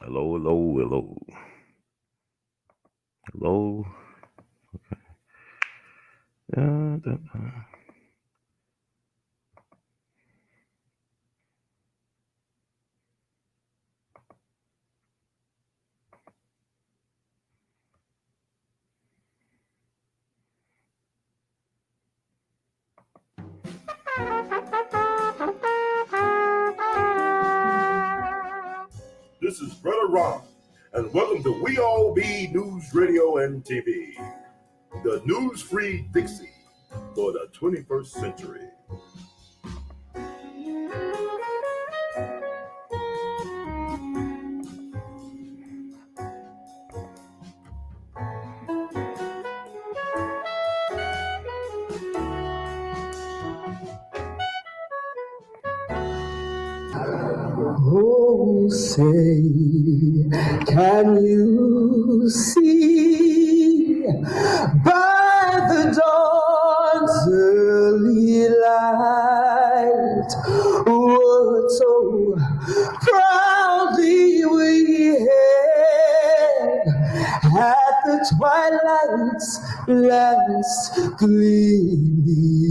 Hello, hello, hello, hello. Da. This is Brother Ron, and welcome to We All Be News Radio and TV, the news-free Dixie for the 21st century. Oh, say, can you see by the dawn's early light what so proudly we hailed at the twilight's last gleaming,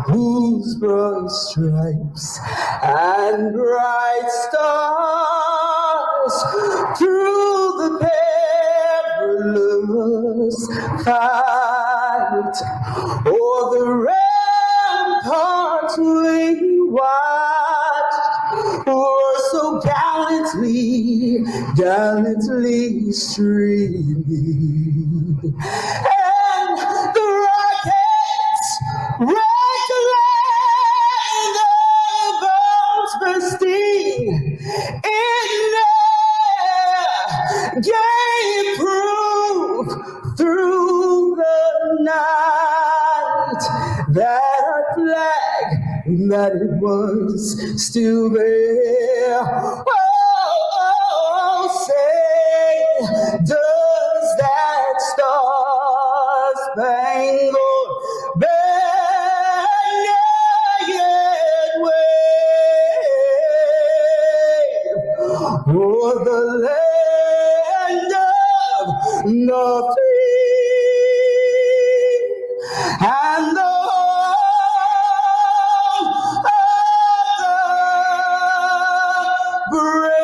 whose broad stripes and bright stars through the perilous fight o'er the ramparts we watched were so gallantly streaming, and the rockets rattling, the bombs bursting in air gave proof through the night that our flag, that it was still there. Oh, say, does that star-spangled banner yet wave o'er the land of the free and the home of the brave?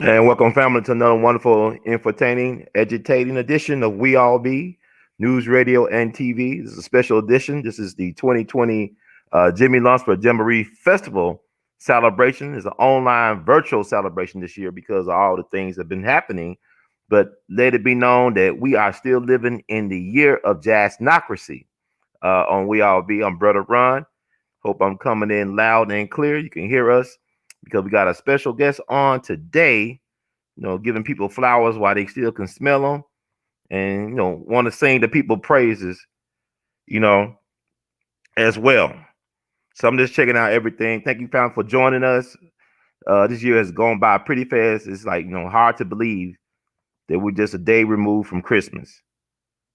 And welcome, family, to another wonderful, entertaining, agitating edition of We All Be News, Radio, and TV. This is a special edition. This is the 2020 Jimmy Lunsford Jamboree Festival celebration. It's an online virtual celebration this year because of all the things that have been happening. But let it be known that we are still living in the year of jazzocracy. On We All Be, I'm Brother Ron. Hope I'm coming in loud and clear. You can hear us because we got a special guest on today, giving people flowers while they still can smell them and, want to sing the people praises, you know, as well. So I'm just checking out everything. Thank you, fam, for joining us. This year has gone by pretty fast. It's like, hard to believe that we're just a day removed from Christmas.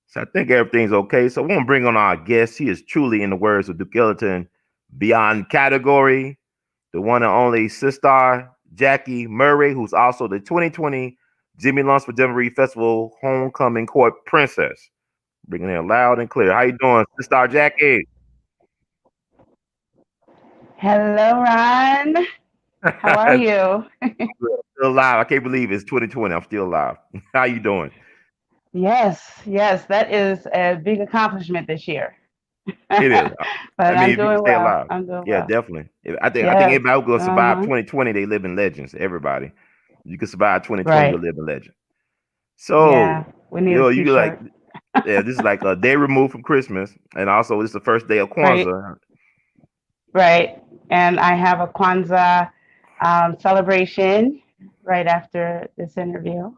So I think everything's okay. So I want to bring on our guest. He is truly, in the words of Duke Ellington, beyond category. The one and only SiStar Jackie Murray, who's also the 2020 Jimmy Lunsford Jamboree Festival Homecoming Court Princess. Bringing it loud and clear. How you doing, SiStar Jackie? Hello, Ron. How are you? Still alive. I can't believe it's 2020. I'm still alive. How you doing? Yes, that is a big accomplishment this year. It is. I But mean, I'm if you can doing stay well. alive, I'm doing yeah, well. definitely. I think Yes. anybody who's gonna survive Uh-huh. 2020, they live in legends. Everybody, you can survive 2020, you'll Right. live in legend. Yeah. So, We need a you like, t-shirt. yeah, this is like a day removed from Christmas, and also this is the first day of Right. Kwanzaa. Right. And I have a Kwanzaa celebration right after this interview.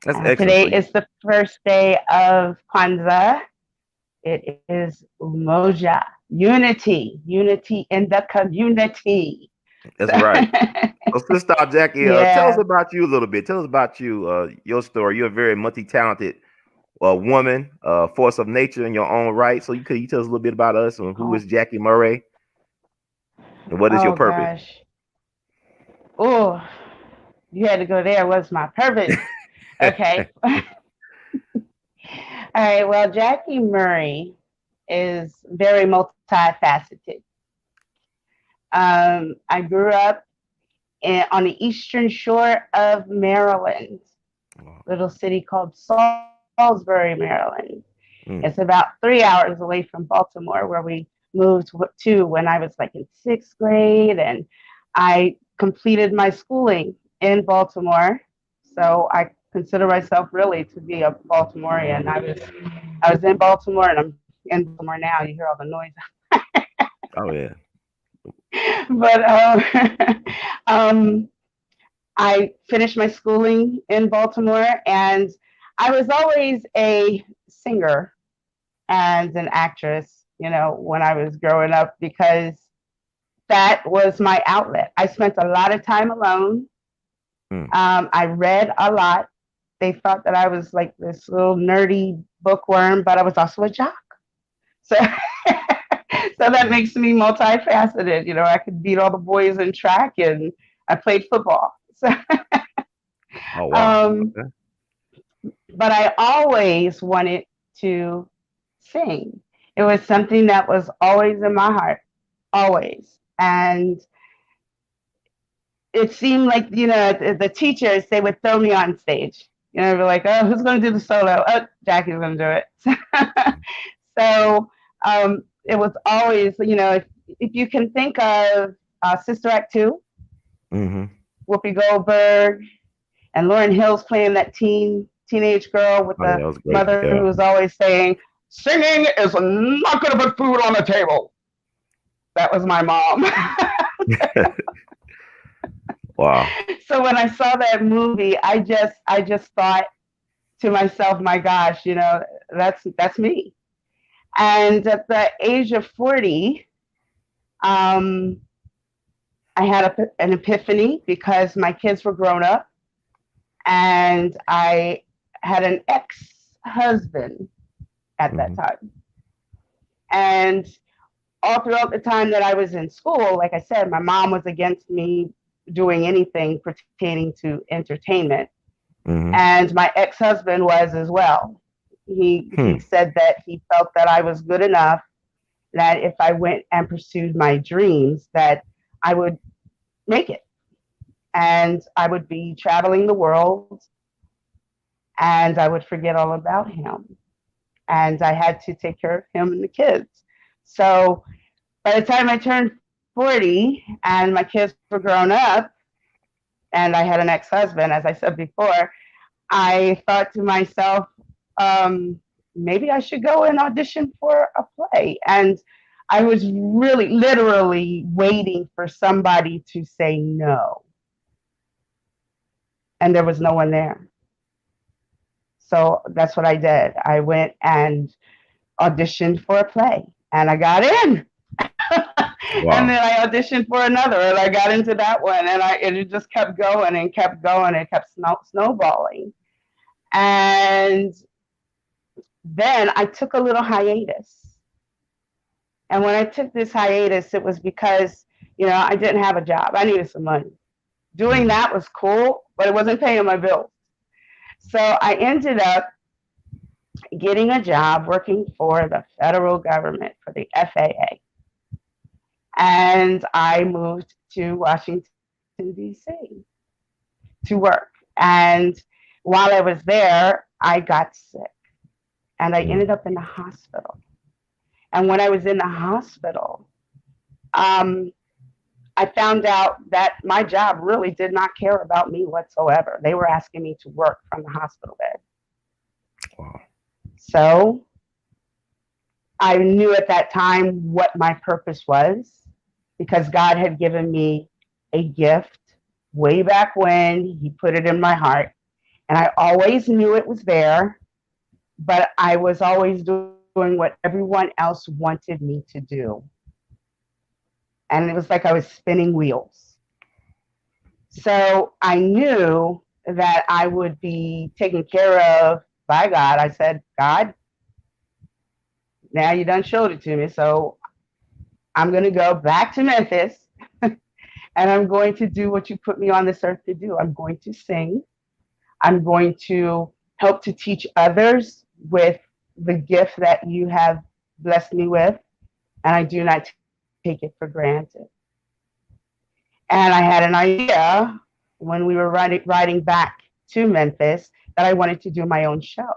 That's excellent. Today is the first day of Kwanzaa. It is Umoja, unity in the community. That's So, right. So, Sister Jackie, tell us yeah. about you a little bit. Tell us about you, your story. You're a very multi-talented woman, force of nature in your own right. So, you tell us a little bit about us and who Oh, is Jackie Murray and what is your oh purpose? gosh. Oh, you had to go there. What's my purpose? Okay. All right. Well, Jackie Murray is very multifaceted. I grew up on the eastern shore of Maryland, little city called Salisbury, Maryland. Mm. It's about 3 hours away from Baltimore, where we moved to when I was like in sixth grade, and I completed my schooling in Baltimore. So I consider myself really to be a Baltimorean. I was in Baltimore, and I'm in Baltimore now. You hear all the noise, Oh yeah. but um, I finished my schooling in Baltimore, and I was always a singer and an actress, when I was growing up, because that was my outlet. I spent a lot of time alone. Mm. I read a lot. They thought that I was like this little nerdy bookworm, but I was also a jock. So, so that makes me multifaceted. I could beat all the boys in track, and I played football. So, Oh wow. um, Okay. but I always wanted to sing. It was something that was always in my heart, always. And it seemed like, the teachers, they would throw me on stage. They'd be like, oh, who's going to do the solo? Oh, Jackie's going to do it. So it was always, if you can think of Sister Act 2, Mm-hmm. Whoopi Goldberg, and Lauryn Hill's playing that teenage girl with Oh yeah, the that was great. mother Yeah. who was always saying, singing is not going to put food on the table. That was my mom. Wow. So when I saw that movie, I just thought to myself, my gosh, that's me. And at the age of 40, um, I had an epiphany because my kids were grown up, and I had an ex-husband at that Mm-hmm. time. And all throughout the time that I was in school, like I said, my mom was against me doing anything pertaining to entertainment. Mm-hmm. And my ex-husband was as well. He said that he felt that I was good enough, that if I went and pursued my dreams, that I would make it. And I would be traveling the world, and I would forget all about him. And I had to take care of him and the kids. So by the time I turned 40 and my kids were grown up, and I had an ex-husband, as I said before, I thought to myself, maybe I should go and audition for a play. And I was really literally waiting for somebody to say no, and there was no one there. So that's what I did. I went and auditioned for a play, and I got in. And Wow. then I auditioned for another, and I got into that one, and it just kept going and kept going and kept snowballing. And then I took a little hiatus. And when I took this hiatus, it was because, I didn't have a job. I needed some money. Doing that was cool, but it wasn't paying my bills. So I ended up getting a job working for the federal government, for the FAA. And I moved to Washington, D.C. to work. And while I was there, I got sick and I ended up in the hospital. And when I was in the hospital, I found out that my job really did not care about me whatsoever. They were asking me to work from the hospital bed. Wow. So I knew at that time what my purpose was, because God had given me a gift way back when. He put it in my heart. And I always knew it was there, but I was always doing what everyone else wanted me to do. And it was like I was spinning wheels. So I knew that I would be taken care of by God. I said, God, now you done showed it to me. So I'm going to go back to Memphis and I'm going to do what you put me on this earth to do. I'm going to sing. I'm going to help to teach others with the gift that you have blessed me with. And I do not take it for granted. And I had an idea when we were riding back to Memphis that I wanted to do my own show.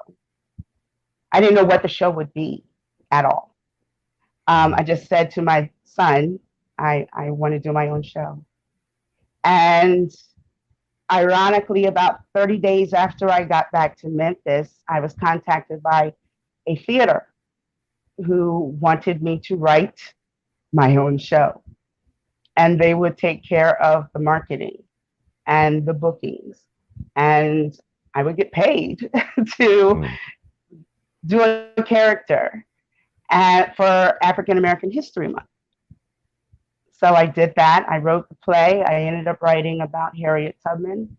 I didn't know what the show would be at all. I just said to my son, I want to do my own show. And ironically, about 30 days after I got back to Memphis, I was contacted by a theater who wanted me to write my own show. And they would take care of the marketing and the bookings. And I would get paid to do a character for African American History Month. So I did that. I wrote the play. I ended up writing about Harriet Tubman.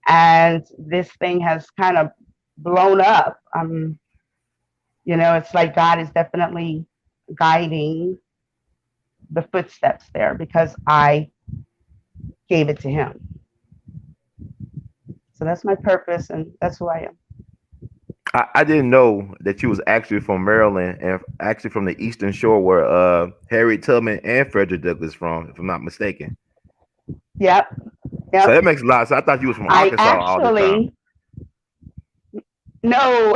And this thing has kind of blown up. It's like God is definitely guiding the footsteps there because I gave it to him. So that's my purpose, and that's who I am. I didn't know that you was actually from Maryland and actually from the Eastern Shore, where Harriet Tubman and Frederick Douglass from, if I'm not mistaken. Yep. So that makes a lot of sense. I thought you was from Arkansas all the time. No,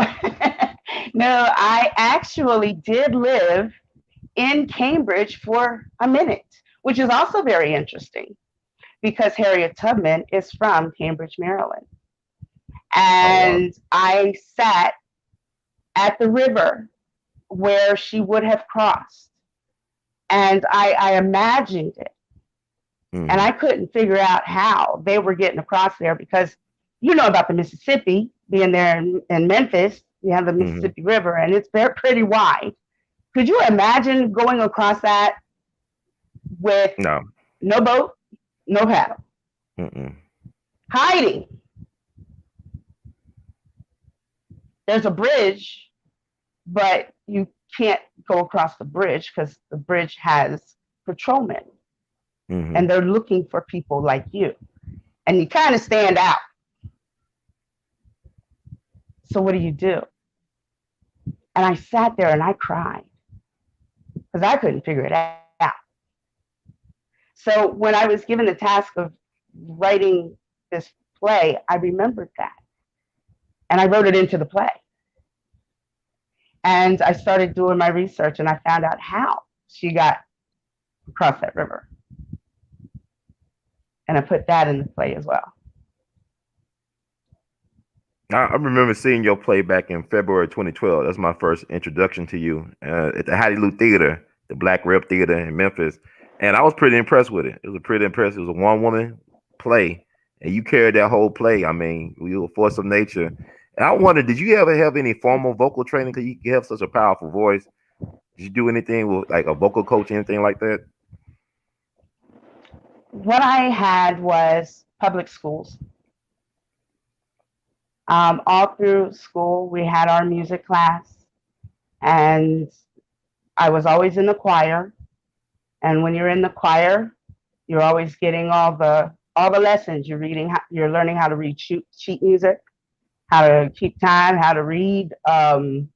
no, I actually did live in Cambridge for a minute, which is also very interesting because Harriet Tubman is from Cambridge, Maryland. And I sat at the river where she would have crossed. And I imagined it. And I couldn't figure out how they were getting across there because you know about the Mississippi being there in Memphis. You have the Mississippi River and it's pretty wide. Could you imagine going across that with no boat, no paddle, hiding? There's a bridge, but you can't go across the bridge because the bridge has patrolmen. And they're looking for people like you. And you kind of stand out. So what do you do? And I sat there and I cried because I couldn't figure it out. So when I was given the task of writing this play, I remembered that. And I wrote it into the play. And I started doing my research and I found out how she got across that river. And I put that in the play as well. I remember seeing your play back in February 2012. That's my first introduction to you at the Hattie Lou Theater. the Black Rep Theater in Memphis, and I was pretty impressed with it. It was pretty impressive. It was a one woman play, and you carried that whole play. I mean, you were a force of nature. And I wonder, did you ever have any formal vocal training? Because you have such a powerful voice. Did you do anything with like a vocal coach, anything like that? What I had was public schools. All through school, we had our music class, and I was always in the choir. And when you're in the choir, you're always getting all the lessons. You're learning how to read sheet music, how to keep time, how to read, to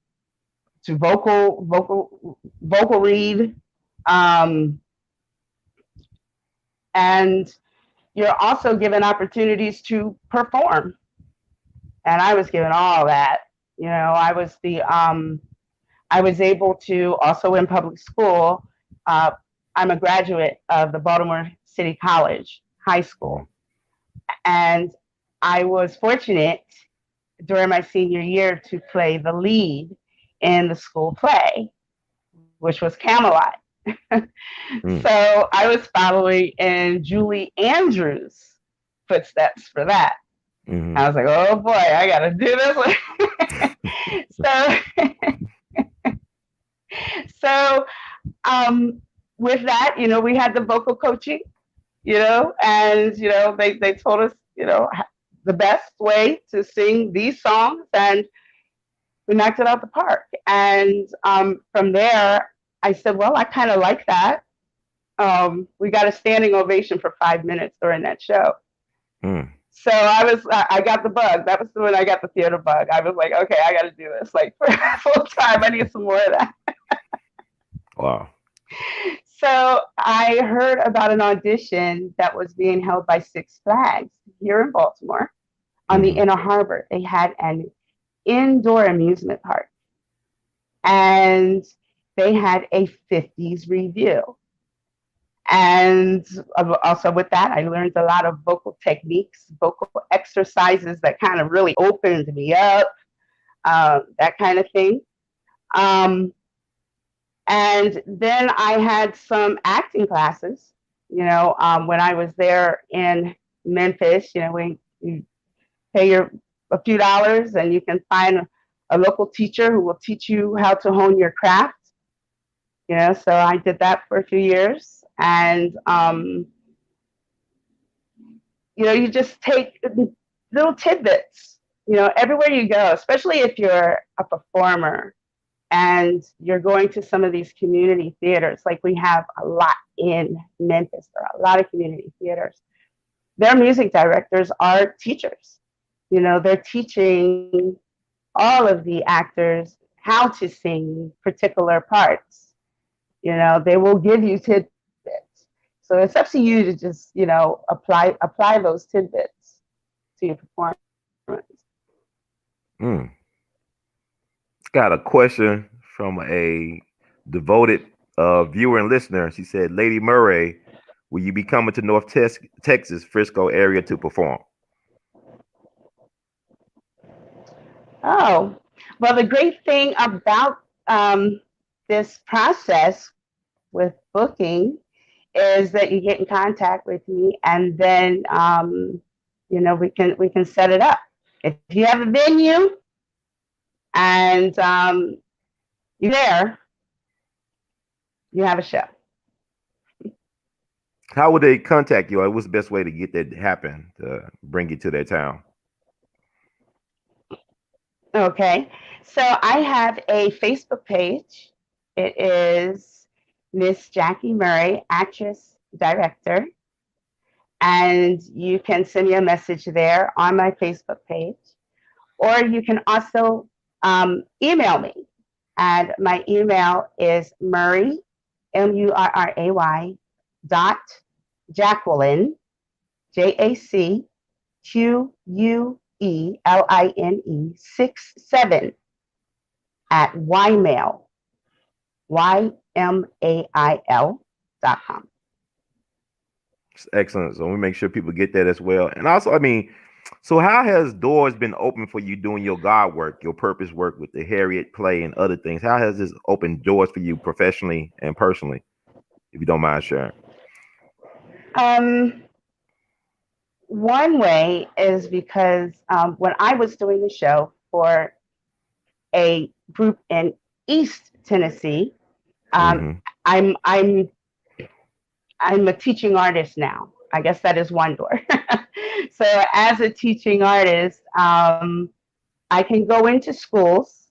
vocal read, and you're also given opportunities to perform. And I was given all that. You know, I was able to also in public school. I'm a graduate of the Baltimore City College High School, and I was fortunate during my senior year to play the lead in the school play, which was Camelot. So I was following in Julie Andrews' footsteps for that. Mm-hmm. I was like, oh boy, I got to do this. So with that, you know, we had the vocal coaching, you know, and, you know, they told us, you know, the best way to sing these songs, and we knocked it out the park. And from there, I said, well, I kind of like that. We got a standing ovation for 5 minutes during that show. So I got the bug. That was when I got the theater bug. I was like, okay, I got to do this like for full time. I need some more of that. Wow. So I heard about an audition that was being held by Six Flags here in Baltimore on the Inner Harbor. They had an indoor amusement park, and they had a 50s review. And also with that, I learned a lot of vocal techniques, vocal exercises that kind of really opened me up, that kind of thing. And then I had some acting classes, you know, when I was there in Memphis. You know, you pay a few dollars and you can find a local teacher who will teach you how to hone your craft. You know, so I did that for a few years. And, you know, you just take little tidbits, you know, everywhere you go, especially if you're a performer and you're going to some of these community theaters. Like we have a lot in Memphis. There are a lot of community theaters. Their music directors are teachers. You know, they're teaching all of the actors how to sing particular parts. You know, they will give you tidbits. So it's up to you to just, you know, apply those tidbits to your performance. Got a question from a devoted viewer and listener. She said, Lady Murray, will you be coming to North Texas, Frisco area to perform? Oh, well, the great thing about this process with booking is that you get in contact with me, and then you know, we can set it up. If you have a venue and you're there, you have a show. How would they contact you? What's the best way to get that to happen, to bring you to their town? Okay, so I have a Facebook page. It is Miss Jackie Murray, actress, director. And you can send me a message there on my Facebook page. Or you can also email me. And my email is Murray, Murray, Jacqueline, JACQUELINE 67 at ymail.com. Excellent. So we make sure people get that as well. And also, I mean, So how has doors been open for you doing your God work, your purpose work with the Harriet play and other things? How has this opened doors for you professionally and personally, if you don't mind sharing? Um, One way is because when I was doing the show for a group in East Tennessee, um, Mm-hmm. I'm I'm I'm a teaching artist now. I guess that is one door. So as a teaching artist, I can go into schools,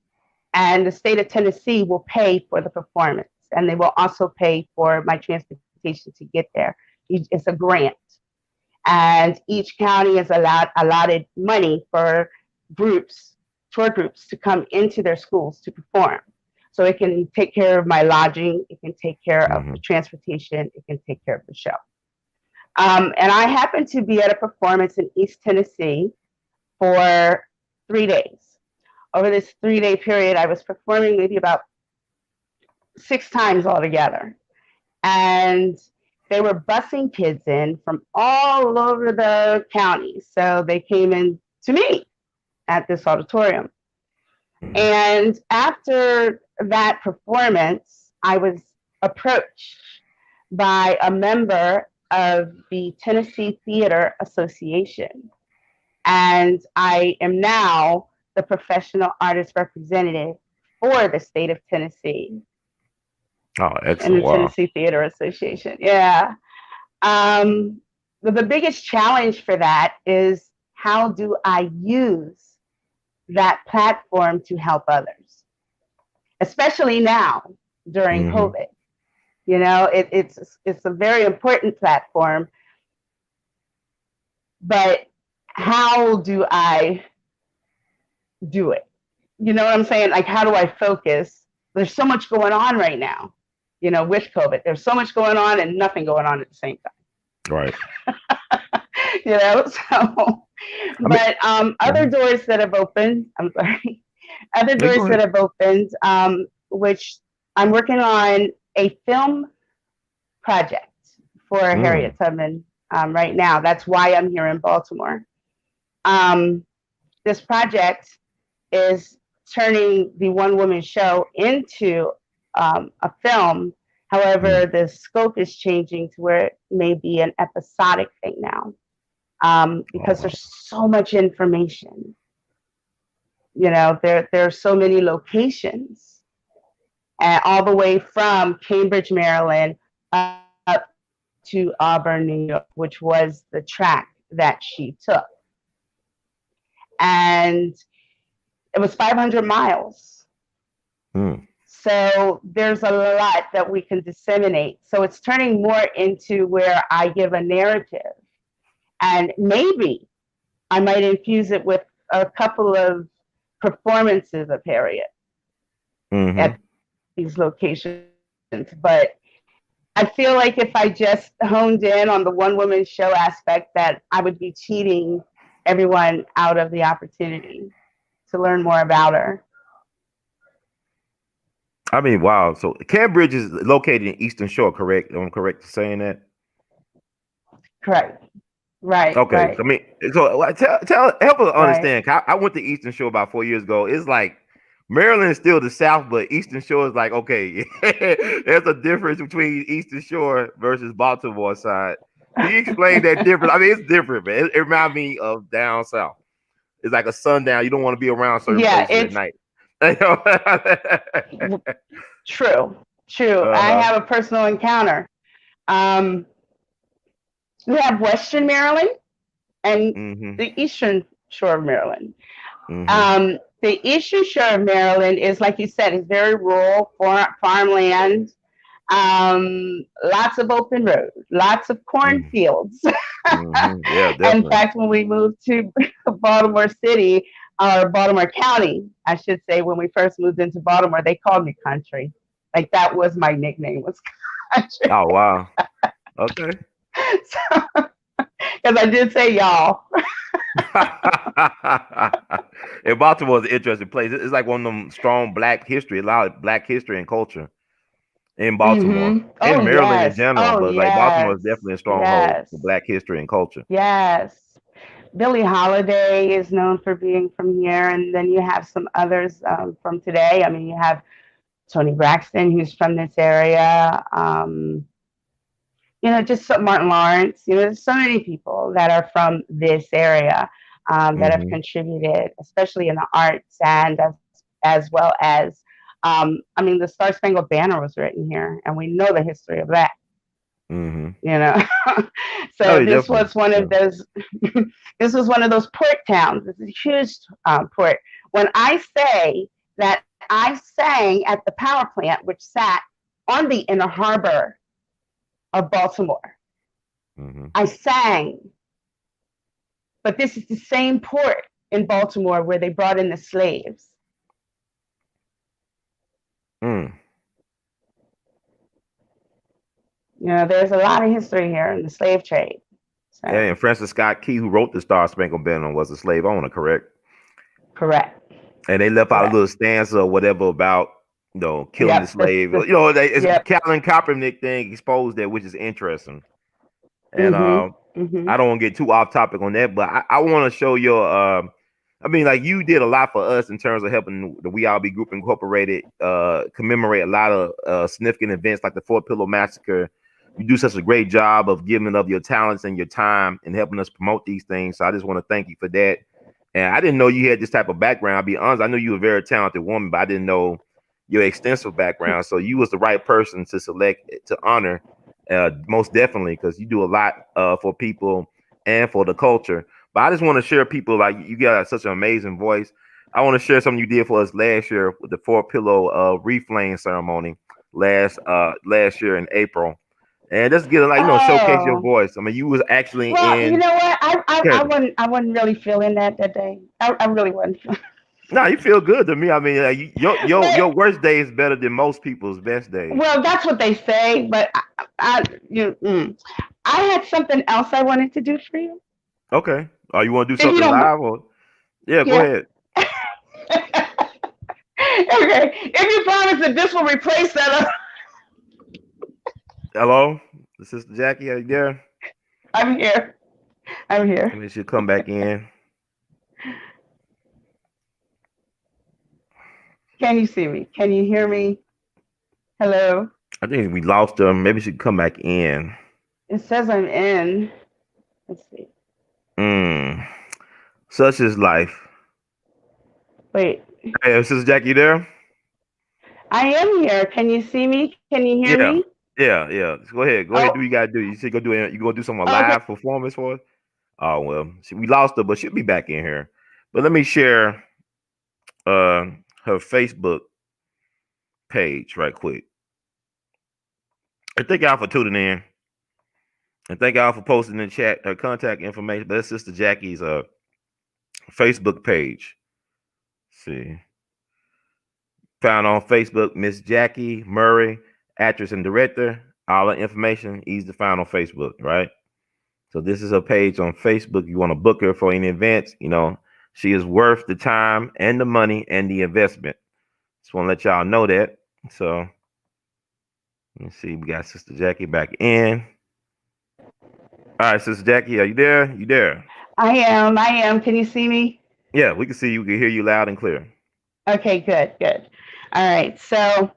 and the state of Tennessee will pay for the performance, and they will also pay for my transportation to get there. It's a grant, and each county is allotted money for groups, tour groups, to come into their schools to perform. So it can take care of my lodging, it can take care of Mm-hmm. the transportation, it can take care of the show. And I happened to be at a performance in East Tennessee for 3 days. Over this 3 day period, I was performing maybe about 6 times altogether. And they were busing kids in from all over the county. So they came in to me at this auditorium. Mm-hmm. And after that performance, I was approached by a member of the Tennessee Theater Association. And I am now the professional artist representative for the state of Tennessee Oh, in excellent. the Wow. Tennessee Theater Association. Yeah. Um, but the biggest challenge for that is, how do I use that platform to help others, especially now during Mm-hmm. COVID? You know, it's a very important platform, but how do I do it? You know what I'm saying? Like, how do I focus? There's so much going on right now, you know, with COVID. There's so much going on and nothing going on at the same Right. time. You know, so I mean, but other mhm. doors that have opened, I'm sorry, other No, doors go that ahead. have opened, which I'm working on a film project for Mm. Harriet Tubman right now. That's why I'm here in Baltimore. Um, this project is turning the one woman show into a film. Mm. However, the scope is changing to where it may be an episodic thing now, Oh, because wow. there's so much information. You know, there are so many locations, and all the way from Cambridge, Maryland, up to Auburn, New York, which was the track that she took. And it was 500 miles. Mm. So there's a lot that we can disseminate. So it's turning more into where I give a narrative, and maybe I might infuse it with a couple of performances of Harriet Mm-hmm. at these locations. But I feel like if I just honed in on the one woman show aspect, that I would be cheating everyone out of the opportunity to learn more about her. I mean, wow. So Cambridge is located in Eastern Shore, correct? Am I correct in saying that? Correct. Right, Okay. right, I mean, so help us right. understand. 'Cause I went to Eastern Shore about 4 years ago. It's like Maryland is still the South, but Eastern Shore is like, okay, there's a difference between Eastern Shore versus Baltimore side. Can you explain that difference? I mean, it's different, man. It reminds me of down south. It's like a sundown. You don't want to be around certain Yeah, places at it's night. uh true. True. I huh. have a personal encounter. Um, we have Western Maryland and Mm-hmm. the Eastern Shore of Maryland. Mm-hmm. The Eastern Shore of Maryland is, like you said, is very rural, farmland, lots of open roads, lots of cornfields. Mm-hmm. Yeah, In definitely. fact, when we moved to Baltimore City, or Baltimore County, I should say, when we first moved into Baltimore, they called me country. Like, that was my nickname, was country. Oh wow. Okay. So, because I did say y'all. And Baltimore is an interesting place. It's like one of them strong black history, a lot of black history and culture in Baltimore Oh and Maryland in yes. general. Oh But like Baltimore is yes. definitely a stronghold for Yes. black history and culture. Yes. Billie Holiday is known for being from here, and then you have some others from today. I mean, you have Tony Braxton, who's from this area. Just Martin Lawrence. There's so many people that are from this area that have Mm-hmm. contributed, especially in the arts and as well as, I mean, the Star Spangled Banner was written here, and we know the history of that. Mm-hmm. You know, No, so you this definitely. was one Yeah. of those. This was one of those port towns. It's a huge port. When I say that I sang at the power plant, which sat on the inner harbor of Baltimore, Mm-hmm. I sang. But this is the same port in Baltimore where they brought in the slaves. Mm. There's a lot of history here in the slave trade. Yeah, So, and Francis Scott Key, who wrote the Star Spangled Banner, was a slave owner, correct? correct, And they left out a correct. little stanza or whatever about killing the Yep, slave. It's yep. Calvin Kaepernick thing exposed that, which is interesting. And Mhm, mhm. I don't want to get too off topic on that, but I want to show your. I mean, like you did a lot for us in terms of helping the We All Be Group Incorporated commemorate a lot of significant events like the Fort Pillow Massacre. You do such a great job of giving of your talents and your time and helping us promote these things. So I just want to thank you for that. And I didn't know you had this type of background. I'll be honest, I know you were a very talented woman, but I didn't know your extensive background. So you was the right person to select to honor, most definitely, because you do a lot for people and for the culture. But I just want to share people like you got such an amazing voice. I want to share something you did for us last year with the Fort Pillow reflame ceremony last year in April. And just get showcase your Oh, voice. I mean, you was actually well, you in know what? I character. wasn't really feeling that day. I really wasn't. No, you feel good to me. I mean, your But worst day is better than most people's best days. well, that's what they say. But I had something else I wanted to do for you. Okay. Oh, you want to do If you something don't mind. live or yeah, go Yeah. ahead. Okay. If you promise that this will replace that, Hello, Sister Jackie, are you there? I'm here. I'm here. Maybe she'll come back in. Can you see me? Can you hear me? Hello? I think we lost her. Maybe she can come back in. It says I'm in. Let's see. Mm. Such is life. Wait. Hey, Sister Jackie, you there? I am here. Can you see me? Can you hear Yeah. me? Yeah, yeah. Go ahead. Go ahead. Do Oh, what you gotta do. You said go do it. You gonna do some okay. live performance for us? Oh well, we lost her, but she'll be back in here. But let me share uh her Facebook page right quick. And thank y'all for tuning in. And thank y'all for posting in the chat her contact information. But that's Sister Jackie's Facebook page. Let's see. Found on Facebook, Miss Jackie Murray, actress and director. All the information easy to find on Facebook, right? So this is her page on Facebook. You want to book her for any events, she is worth the time and the money and the investment. Just want to let y'all know that. So let me see. We got Sister Jackie back in. All right, Sister Jackie, are you there? You there? I am. I am. Can you see me? Yeah, we can see you. We can hear you loud and clear. Okay, good, good. All right. So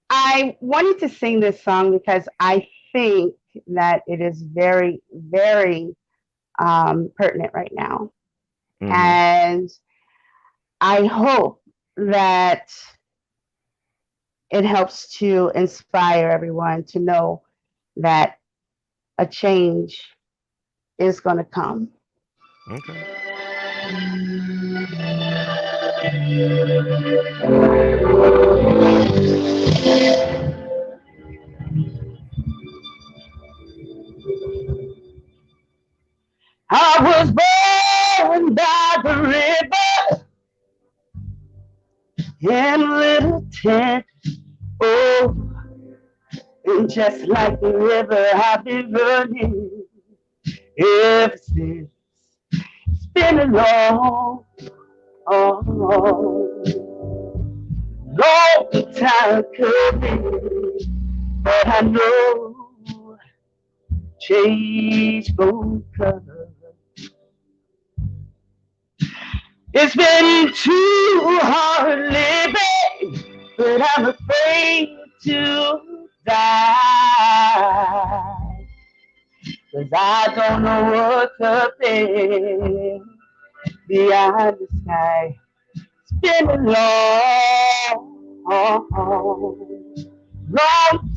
I wanted to sing this song because I think that it is very, very pertinent right now. Mm-hmm. And I hope that it helps to inspire everyone to know that a change is going to come. Okay. I was born by the river in a little tent. Oh, and just like the river, I've been running ever since. It's been a long, long time coming, but I know change gon' come. It's been too hard living, but I'm afraid to die. 'Cause I don't know what's up there beyond the sky. It's been a long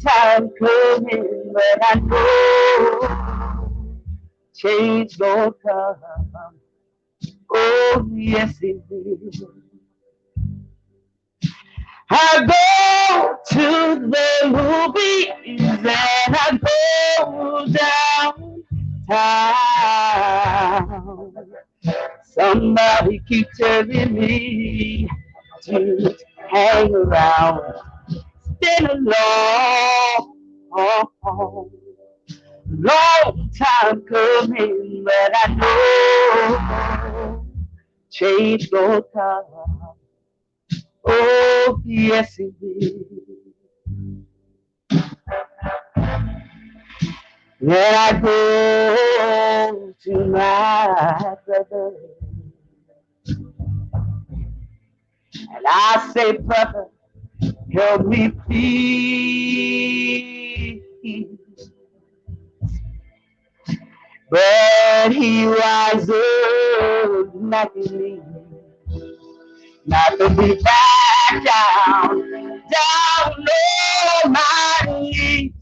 time coming, but I know change gonna come. Oh, yes, it will. I go to the movies and I go downtown. Somebody keep telling me to hang around. It's been a long time coming, but I know change gonna come. Oh, yes, it will. Then I go to my brother and I say, brother, help me please. But he rises up, knocking me, knocking me back down on my knees.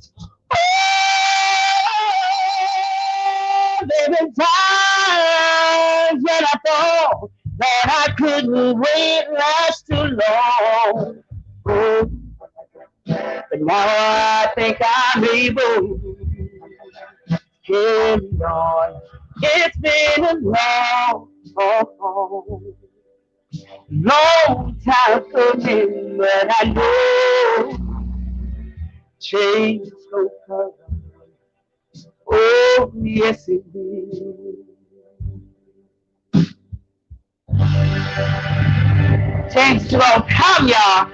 Oh, there been times when I thought that I couldn't wait last too long. Oh, but now I think I'm able to carry on. It's been a long time coming, but I know change will come. Oh, yes, it will. Change will come, y'all.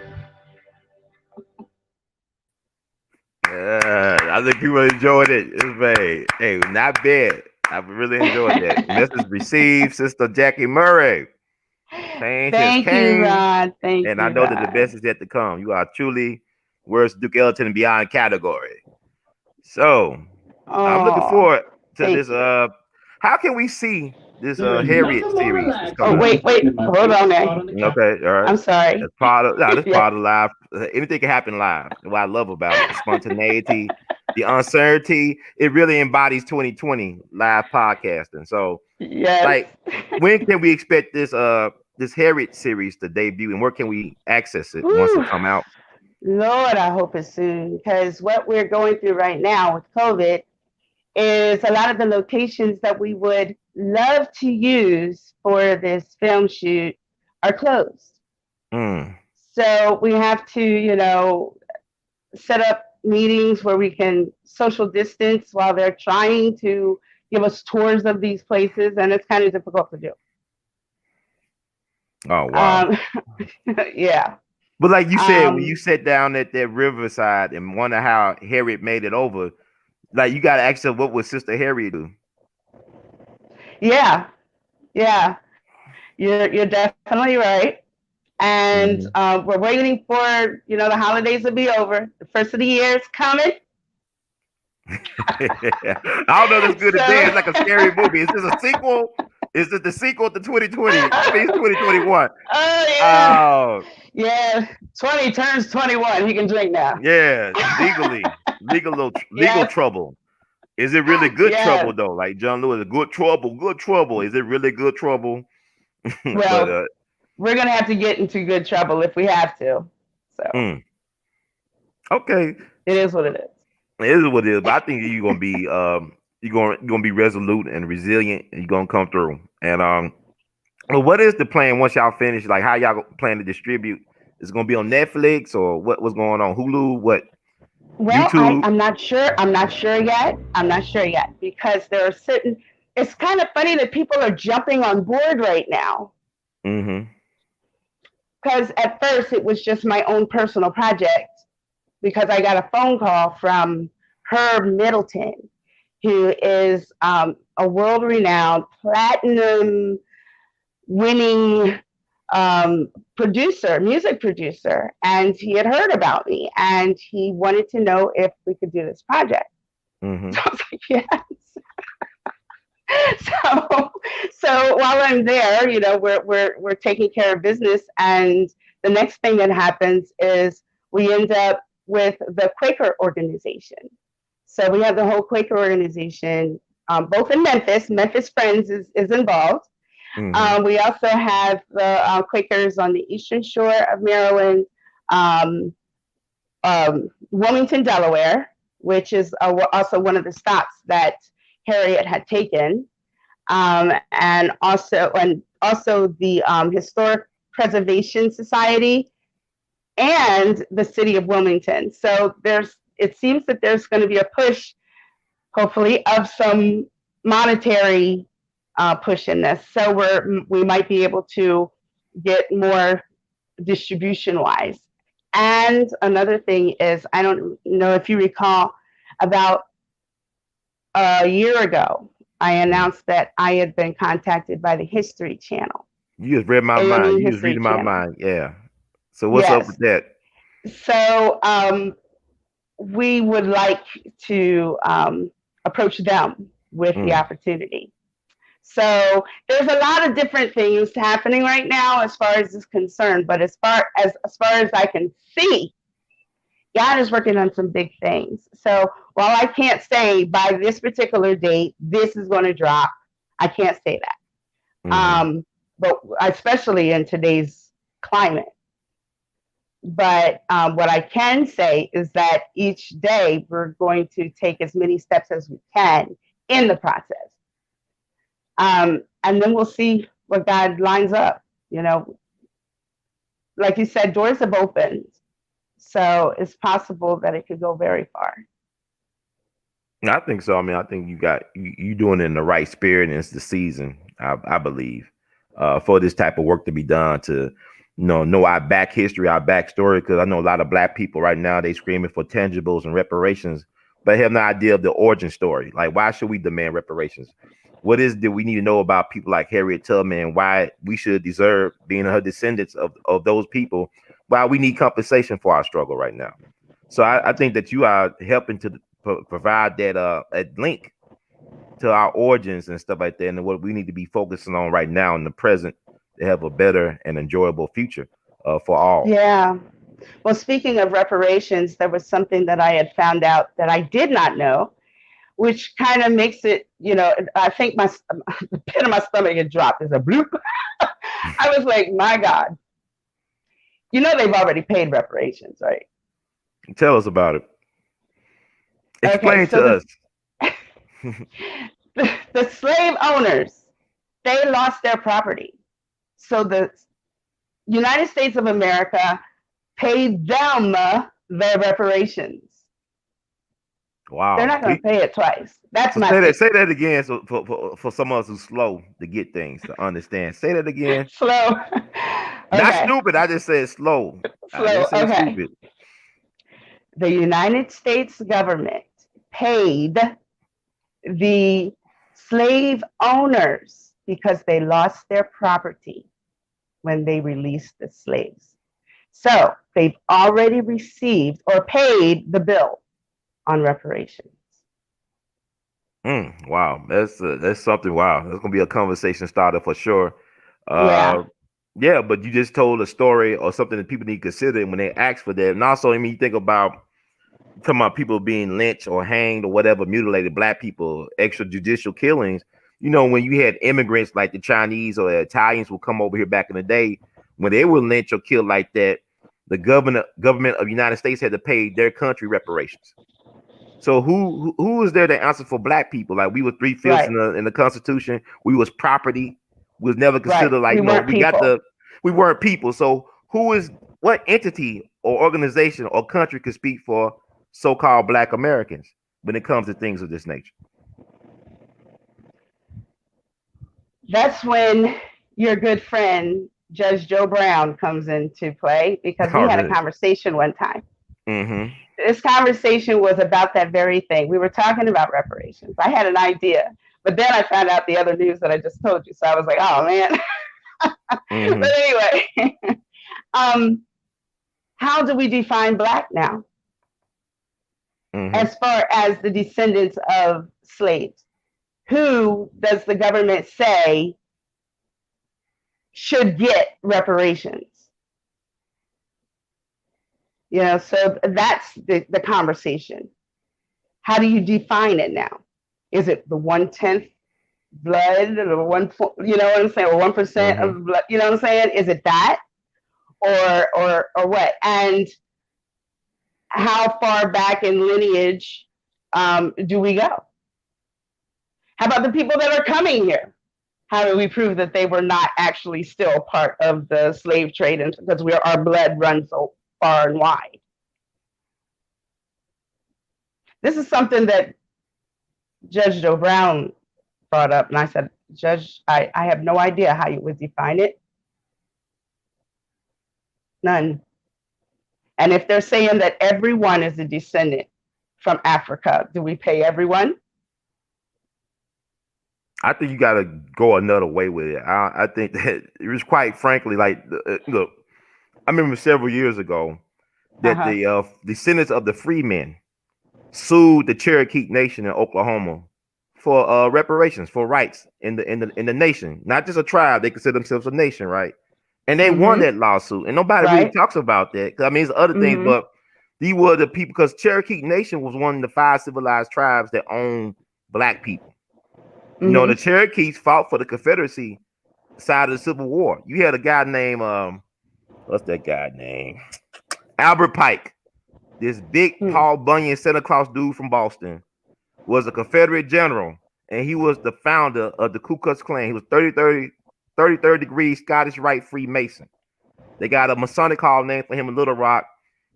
I think people enjoyed it. It's very, hey, not bad. I really enjoyed that. Message received, Sister Jackie Murray. Change has Thank you, came, Ron. Thank and I you, know that the Ron. best is yet to come. You are truly words Duke Ellington and beyond category. So I'm looking Oh, forward to thank this. you. How can we see this There is Harriet nothing more series that's Oh, coming relaxing up? than wait, taking my hold on favorite there. spot on the couch. Okay, all right. I'm sorry. That's part of this Yes. part of live. Anything can happen live. What I love about it, the spontaneity, the uncertainty. It really embodies 2020 live podcasting. So, Yes. like, when can we expect this Harriet series to debut, and where can we access it once it Whew. come out? Lord, I hope it's soon because what we're going through right now with COVID is a lot of the locations that we would love to use for this film shoot are closed. Mm. So we have to, set up meetings where we can social distance while they're trying to give us tours of these places, and it's kind of difficult to do. Oh wow. Um, yeah. But like you said, when you Um, sat down at that riverside and wonder how Harriet made it over, like you got to ask her, what would Sister Harriet do? yeah. Yeah. You're definitely right. And Mhm. we're waiting for the holidays to be over. The first of the year is coming. I don't know if it's good or bad. So, It's like a scary movie. Is this a sequel? Is this the sequel to 2020? I mean, it's 2021. oh yeah, Oh, yeah. 20 turns 21. He can drink now. yeah, legally, legal Yes, trouble. Is it really good trouble yes. though? Like John Lewis, good trouble, good trouble. Is it really good trouble? But Well, we're gonna have to get into good trouble if we have to. So mm, okay, it is what it is. it is what it is. But I think you're gonna be you're gonna be resolute and resilient, and you're gonna come through. And well, what is the plan once y'all finish? Like, how y'all plan to distribute? Is it gonna be on Netflix or what's going on? Hulu? What? Well, YouTube? I'm not sure. I'm not sure yet. I'm not sure yet because there are certain. It's kind of funny that people are jumping on board right now. Mm-hmm. Because at first it was just my own personal project because I got a phone call from Herb Middleton, who is a world renowned platinum winning music producer, and he had heard about me, and he wanted to know if we could do this project. Mm-hmm. So I was like, yes. So, so while I'm there, we're taking care of business, and the next thing that happens is we end up with the Quaker organization. So we have the whole Quaker organization, both in Memphis. Memphis Friends is involved. Mm-hmm. We also have the Quakers on the Eastern Shore of Maryland, um, Wilmington, Delaware, which is also one of the stops that Harriet had taken, and also the Historic Preservation Society and the city of Wilmington. So it seems that there's going to be a push, hopefully, of some monetary push in this. So we might be able to get more distribution wise. And another thing is, I don't know if you recall, about a year ago, I announced that I had been contacted by the History Channel. You just read my mind. You just reading my mind. Yeah. So what's up with that? So we would like to approach them with the opportunity. So there's a lot of different things happening right now as far as is concerned. But as far as I can see, God is working on some big things. So while I can't say by this particular date, this is going to drop, I can't say that. But especially in today's climate. But what I can say is that each day we're going to take as many steps as we can in the process. And then we'll see what God lines up. Like you said, doors have opened. So it's possible that it could go very far. I think so. I mean, I think you doing it in the right spirit, and it's the season, I believe, for this type of work to be done to know our back history, our backstory, because I know a lot of Black people right now, they screaming for tangibles and reparations, but have no idea of the origin story. Like, why should we demand reparations? What is that we need to know about people like Harriet Tubman, why we should deserve being her descendants of those people, why we need compensation for our struggle right now. So I think that you are helping to provide that link to our origins and stuff like that, and what we need to be focusing on right now in the present to have a better and enjoyable future for all. Yeah. Well, speaking of reparations, there was something that I had found out that I did not know, which kind of makes it, I think the pit of my stomach had dropped. There's a bloop. I was like, my God. They've already paid reparations, right? Tell us about it. Explain to us. The slave owners, they lost their property. So the United States of America paid them their reparations. Wow. They're not going to pay it twice. That's so my say that again. So for some of us who's slow to get things, to understand. Say that again. Slow. Okay. Not stupid. I just said slow. Slow. Okay. Stupid. The United States government paid the slave owners because they lost their property when they released the slaves. So they've already received or paid the bill on reparations. Wow, that's something. Wow, that's gonna be a conversation starter for sure. Yeah, but you just told a story or something that people need to consider when they ask for that. And also, I mean, you think about talking about people being lynched or hanged or whatever, mutilated, Black people, extrajudicial killings. When you had immigrants like the Chinese or the Italians would come over here back in the day, when they were lynched or killed like that, the government of the United States had to pay their country reparations. So who is there to answer for Black people? Like, we were 3/5 in the Constitution. We was property. We was never considered like we weren't people. So what entity or organization or country could speak for so-called Black Americans when it comes to things of this nature? That's when your good friend Judge Joe Brown comes into play, because we had a conversation one time. This conversation was about that very thing. We were talking about reparations. I had an idea, but then I found out the other news that I just told you. So I was like, oh man. Mm-hmm. But anyway, how do we define Black now? Mm-hmm. As far as the descendants of slaves, who does the government say should get reparations? You know, so that's the conversation. How do you define it now? Is it the 1/10 blood, or one? You know what I'm saying, or 1% Mm-hmm. of blood? You know what I'm saying? Is it that, or what? And how far back in lineage do we go? How about the people that are coming here? How do we prove that they were not actually still part of the slave trade, and because our blood runs so far and wide? This is something that Judge Joe Brown brought up, and I said, Judge, I have no idea how you would define it. None. And if they're saying that everyone is a descendant from Africa, do we pay everyone? I think you got to go another way with it. I think that it was quite frankly like, look, I remember several years ago that the descendants of the freemen sued the Cherokee Nation in Oklahoma for reparations, for rights in the nation, not just a tribe. They consider themselves a nation, right? And they won that lawsuit, and nobody really talks about that. I mean, it's other things, but these were the people, because Cherokee Nation was one of the 5 civilized tribes that owned Black people. You know, the Cherokees fought for the Confederacy side of the Civil War. You had a guy named what's that guy name? Albert Pike. This big Paul Bunyan Santa Claus dude from Boston was a Confederate general, and he was the founder of the Ku Klux Klan. He was 33rd degree Scottish Rite Freemason. They got a Masonic hall named for him in Little Rock.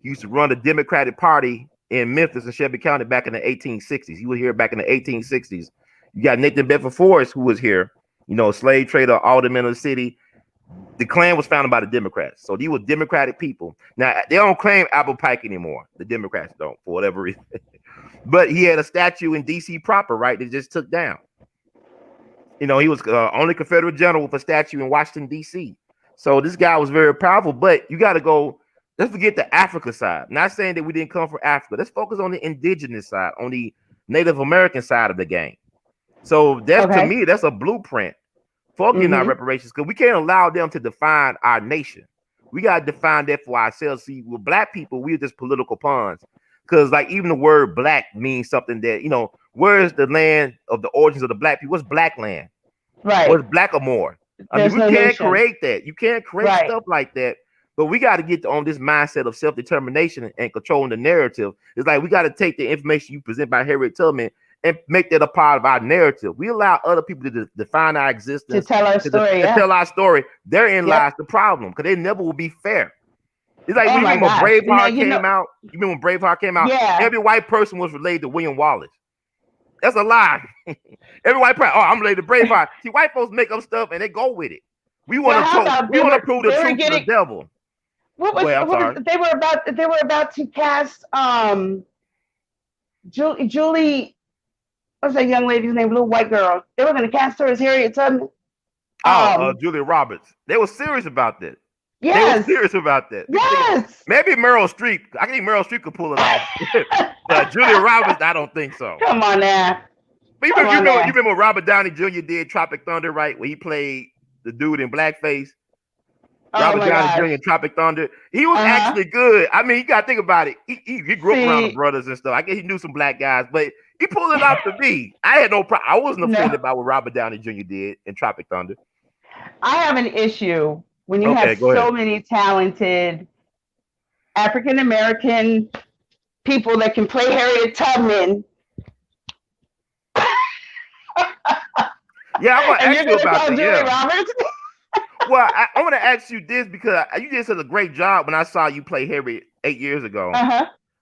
He used to run the Democratic Party in Memphis and Shelby County back in the 1860s. He was here back in the 1860s. You got Nathan Bedford Forrest, who was here, you know, slave trader, alderman of the city. The Klan was founded by the Democrats. So these were Democratic people. Now, they don't claim Albert Pike anymore. The Democrats don't, for whatever reason. But he had a statue in D.C. proper, right, that just took down. You know, he was only Confederate general with a statue in Washington, D.C. So this guy was very powerful. But you got to go, let's forget the Africa side. Not saying that we didn't come from Africa. Let's focus on the indigenous side, on the Native American side of the game. So that's, to me, that's a blueprint for getting our reparations, because we can't allow them to define our nation. We got to define that for ourselves. See, with Black people, we're just political pawns. Because, like, even the word Black means something that, you know, where is the land of the origins of the Black people? What's Black land? Right. What's Blackamore? I mean, we can't create that. You can't create stuff like that. But we got to get on this mindset of self-determination and controlling the narrative. It's like we got to take the information you present by Harriet Tubman and make that a part of our narrative. We allow other people to define our existence, to tell our story. To tell our story. Therein lies the problem, because they never will be fair. It's like, you remember when Braveheart came out? You remember when Braveheart came out? Yeah. Every white person was related to William Wallace. That's a lie. Every white person, I'm related to Braveheart. See, white folks make up stuff and they go with it. We want to prove the truth to the devil. They were about to cast Julie. What's that young lady's name? Little white girl. They were going to cast her as Harriet Tubman. Julia Roberts. They were serious about that. Yes. They were serious about that. Yes. Maybe Meryl Streep. I think Meryl Streep could pull it off. But Julia Roberts, I don't think so. Come on now. But you remember what Robert Downey Jr. did Tropic Thunder, right? Where he played the dude in blackface. Robert Downey Jr. in Tropic Thunder. He was actually good. I mean, you got to think about it. He grew up around the brothers and stuff. I guess he knew some black guys, but he pulled it off to me. I had no problem. I wasn't offended by what Robert Downey Jr. did in Tropic Thunder. I have an issue when you have so many talented African American people that can play Harriet Tubman. Yeah, I'm going to ask you about that. Julie Roberts? Well, I want to ask you this, because you did such a great job when I saw you play Harriet 8 years ago.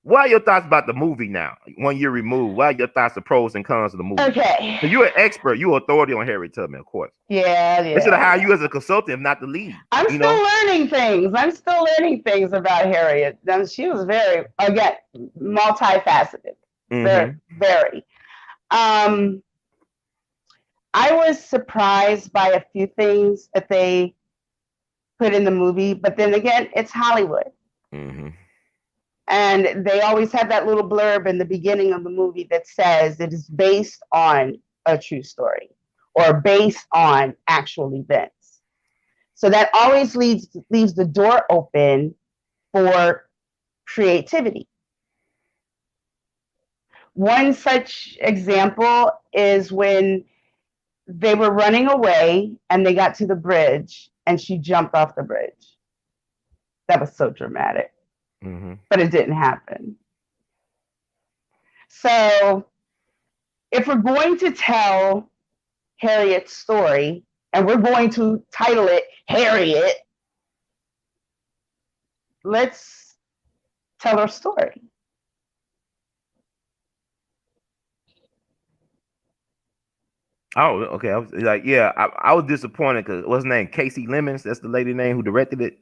What are your thoughts about the movie now? 1 year removed. What are your thoughts, the pros and cons of the movie? Okay. So you're an expert. You're an authority on Harriet Tubman, of course. Yeah. They should have hired you as a consultant, if not the lead. I'm still learning things about Harriet. She was very, again, multifaceted. Very. I was surprised by a few things that they put in the movie. But then again, it's Hollywood. Mm-hmm. And they always have that little blurb in the beginning of the movie that says it is based on a true story or based on actual events. So that always leaves the door open for creativity. One such example is when they were running away and they got to the bridge and she jumped off the bridge. That was so dramatic, but it didn't happen. So if we're going to tell Harriet's story and we're going to title it Harriet, let's tell her story. Oh, okay. I was like, yeah, I was disappointed because what's her name? Casey Lemons. That's the lady name who directed it.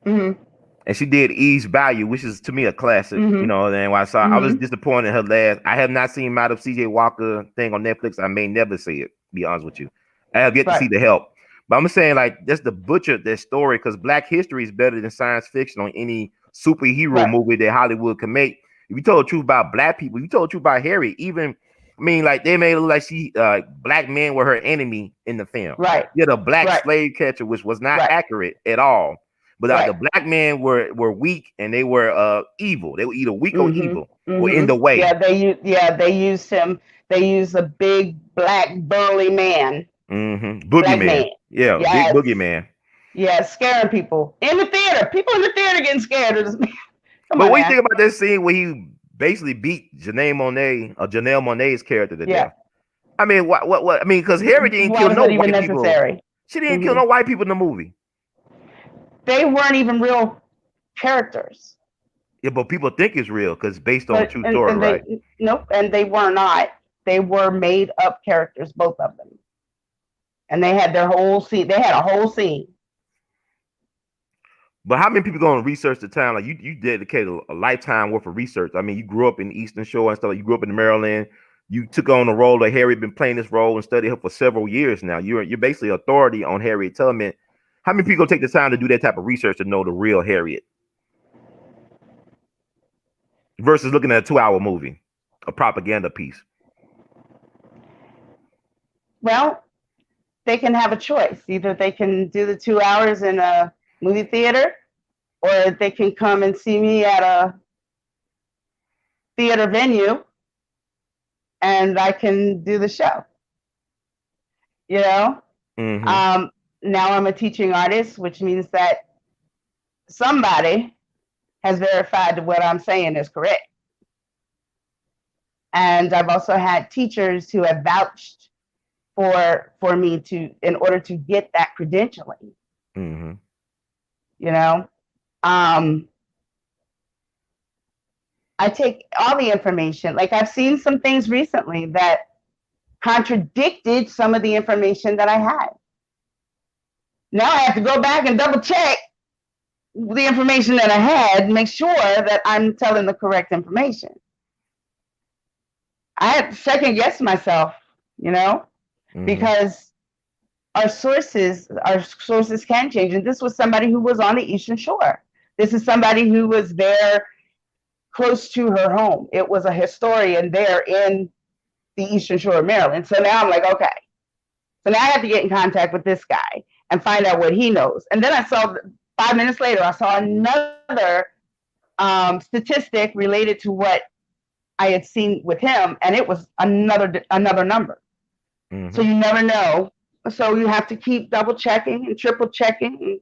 Mm-hmm. And she did Eve's Value, which is to me a classic. Mm-hmm. You know, and I saw, I was disappointed in her last. I have not seen Madam C.J. Walker thing on Netflix. I may never see it. To be honest with you, I have yet to see The Help. But I'm saying like that's the butcher that story because Black history is better than science fiction on any superhero movie that Hollywood can make. If you told the truth about Black people, you told the truth about Harriet. Even I mean, like they made it look like she Black men were her enemy in the film. Right. Yeah, the Black slave catcher, which was not accurate at all. But the Black men were weak and they were evil. They were either weak or evil or in the way. Yeah, they used him. They used a big black burly man. Boogeyman. Yeah, yes. Big boogeyman. Yeah, scaring people in the theater. People in the theater getting scared of this man. But what do you think about that scene where he basically beat Janelle Monáe's character to death? I mean, what? I mean, because Harry didn't kill no white people. She didn't kill no white people in the movie. They weren't even real characters. Yeah, but people think it's real because it's based on a true story, right? Nope, and they were not. They were made up characters, both of them. And they had their whole scene. They had a whole scene. But how many people going to research the town? Like you dedicated a lifetime worth of research. I mean, you grew up in the Eastern Shore and stuff. You grew up in Maryland. You took on the role of Harriet, been playing this role and studied her for several years now. You're basically authority on Harriet Tubman. How many people take the time to do that type of research to know the real Harriet? Versus looking at a 2-hour movie, a propaganda piece. Well, they can have a choice. Either they can do the 2 hours in a movie theater, or they can come and see me at a theater venue and I can do the show. You know? Now I'm a teaching artist, which means that somebody has verified that what I'm saying is correct. And I've also had teachers who have vouched for me in order to get that credentialing. You know, I take all the information. Like I've seen some things recently that contradicted some of the information that I had. Now I have to go back and double check the information that I had, make sure that I'm telling the correct information. I had to second guess myself, you know, because our sources can change. And this was somebody who was on the Eastern Shore. This is somebody who was there close to her home. It was a historian there in the Eastern Shore of Maryland. So now I'm like, okay. So now I have to get in contact with this guy and find out what he knows. And then I saw 5 minutes later, I saw another statistic related to what I had seen with him, and it was another number. So you never know. So you have to keep double checking and triple checking.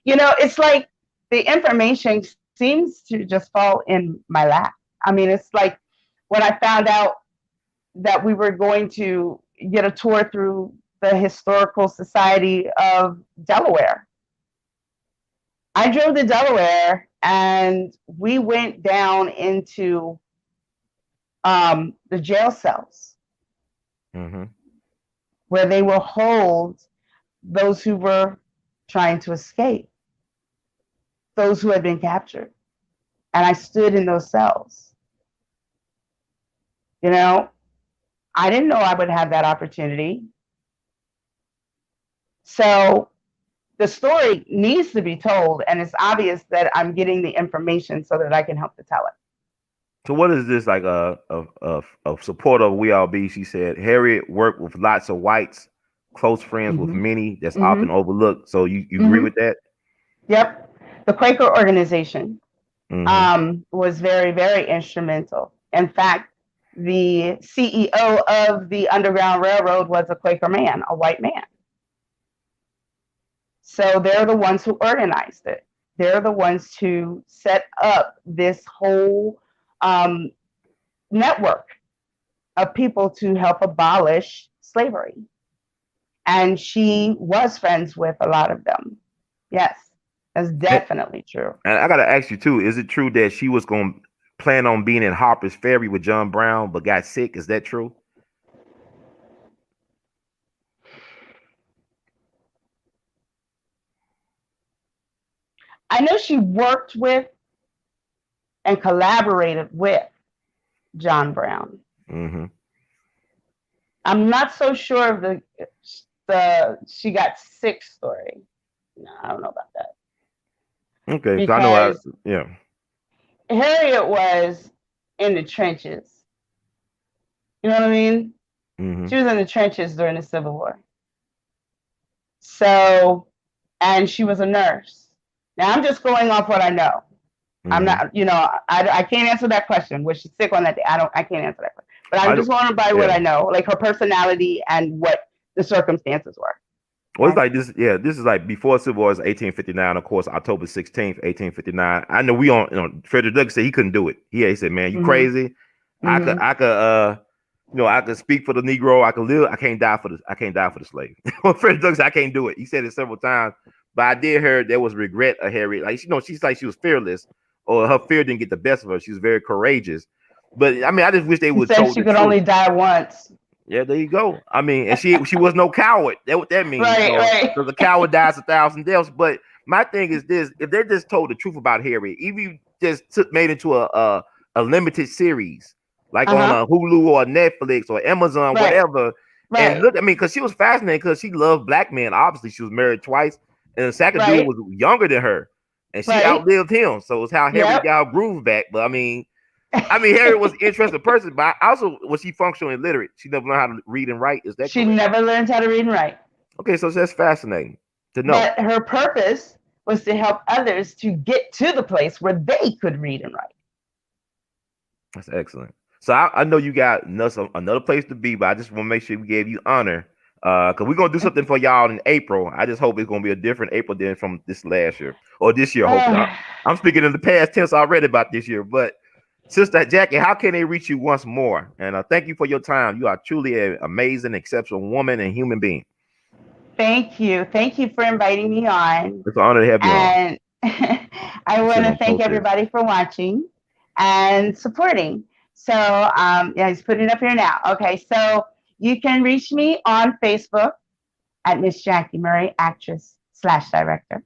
You know, it's like the information seems to just fall in my lap. I mean, it's like when I found out that we were going to get a tour through the Historical Society of Delaware. I drove to Delaware and we went down into the jail cells where they will hold those who were trying to escape, those who had been captured. And I stood in those cells. You know, I didn't know I would have that opportunity. So the story needs to be told, and it's obvious that I'm getting the information so that I can help to tell it. So what is this like a supporter of We All Be? She said Harriet worked with lots of whites, close friends with Mm-hmm. many that's Mm-hmm. often overlooked. So you agree Mm-hmm. with that? Yep. The Quaker organization Mm-hmm. was very, very instrumental. In fact, the CEO of the Underground Railroad was a Quaker man, a white man. So they're the ones who organized it. They're the ones who set up this whole network of people to help abolish slavery. And she was friends with a lot of them. Yes, that's definitely true. And I gotta ask you too, is it true that she was gonna plan on being in Harper's Ferry with John Brown but got sick? Is that true? I know she worked with and collaborated with John Brown. Mm-hmm. I'm not so sure of the she got sick story. No, I don't know about that. Okay, so I know Because yeah. Harriet was in the trenches. You know what I mean? Mm-hmm. She was in the trenches during the Civil War. So, and she was a nurse. Now I'm just going off what I know. I'm not, I can't answer that question. Was she sick on that day? I can't answer that question. But I'm just going by what I know, like her personality and what the circumstances were. Well, it's like this. Yeah, this is like before Civil War is 1859. Of course, October 16th, 1859. I know we on. Frederick Douglass said he couldn't do it. He said, "Man, you crazy? I could speak for the Negro. I could live. I can't die for the slave." Well, Frederick Douglass said, "I can't do it." He said it several times, but I did hear there was regret of Harriet. Like she's like she was fearless, or her fear didn't get the best of her. She was very courageous. But I mean, I just wish they would. Said she could only die once. Yeah, there you go. I mean, and she was no coward. That's what that means. Right. Because a coward dies 1,000 deaths. But my thing is this: if they're just told the truth about Harriet, even if you just made into a limited series, like on a Hulu or a Netflix or Amazon, whatever. Right. And look, I mean, because she was fascinating because she loved black men. Obviously, she was married twice, and the second dude was younger than her, and she outlived him. So it's how Harriet got her groove back. But I mean, Harriet was an interesting person, but also was she functionally illiterate? She never learned how to read and write. Is that she correct? never learned how to read and write? Okay, so that's fascinating to know. But her purpose was to help others to get to the place where they could read and write. That's excellent. So I know you got another place to be, but I just want to make sure we gave you honor. Because we're gonna do something for y'all in April. I just hope it's gonna be a different April than from this last year or this year. Hopefully, I'm speaking in the past tense already about this year, but. Sister Jackie, how can they reach you once more? And thank you for your time. You are truly an amazing, exceptional woman and human being. Thank you. Thank you for inviting me on. It's an honor to have you on. And I want to thank everybody for watching and supporting. So, yeah, he's putting it up here now. Okay, so you can reach me on Facebook at Miss Jackie Murray, actress/director.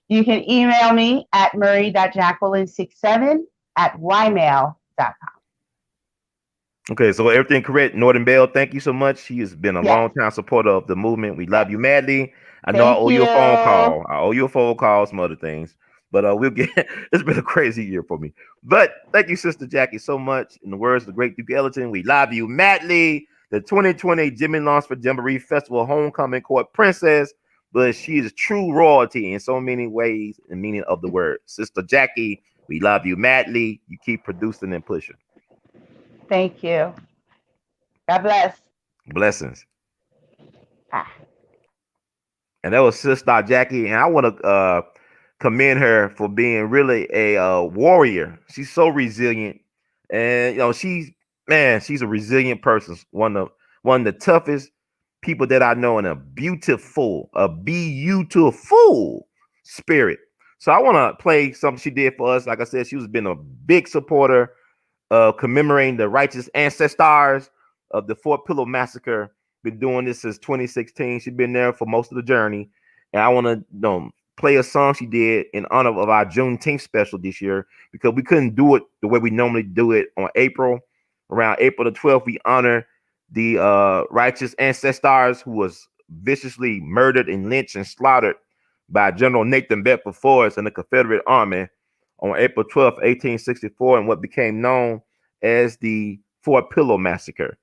You can email me at murray.jacqueline67@ymail.com. Okay, so everything correct. Northern Bell, thank you so much. She has been a long time supporter of the movement. We love you madly. I know I owe you a phone call. I owe you a phone call, some other things. But we'll get it's been a crazy year for me. But thank you, Sister Jackie, so much. In the words of the great Duke Ellington, we love you madly. The 2020 Jimmy Lunsford Jamboree Festival Homecoming Court Princess, but she is true royalty in so many ways and meaning of the word. Sister Jackie, we love you madly. You keep producing and pushing. Thank you. God bless. Blessings. And that was Sister Jackie. And I want to commend her for being really a warrior. She's so resilient. And she's a resilient person. One of the toughest people that I know, and a beautiful spirit. So I want to play something she did for us. Like I said, she was been a big supporter commemorating the righteous ancestors of the Fort Pillow massacre. Been doing this since 2016. She's been there for most of the journey, and I want to play a song she did in honor of our Juneteenth special this year, because we couldn't do it the way we normally do it on April. Around April the 12th, we honor the righteous ancestors who was viciously murdered and lynched and slaughtered by General Nathan Bedford Forrest and the Confederate Army on April 12th, 1864, in what became known as the Fort Pillow Massacre.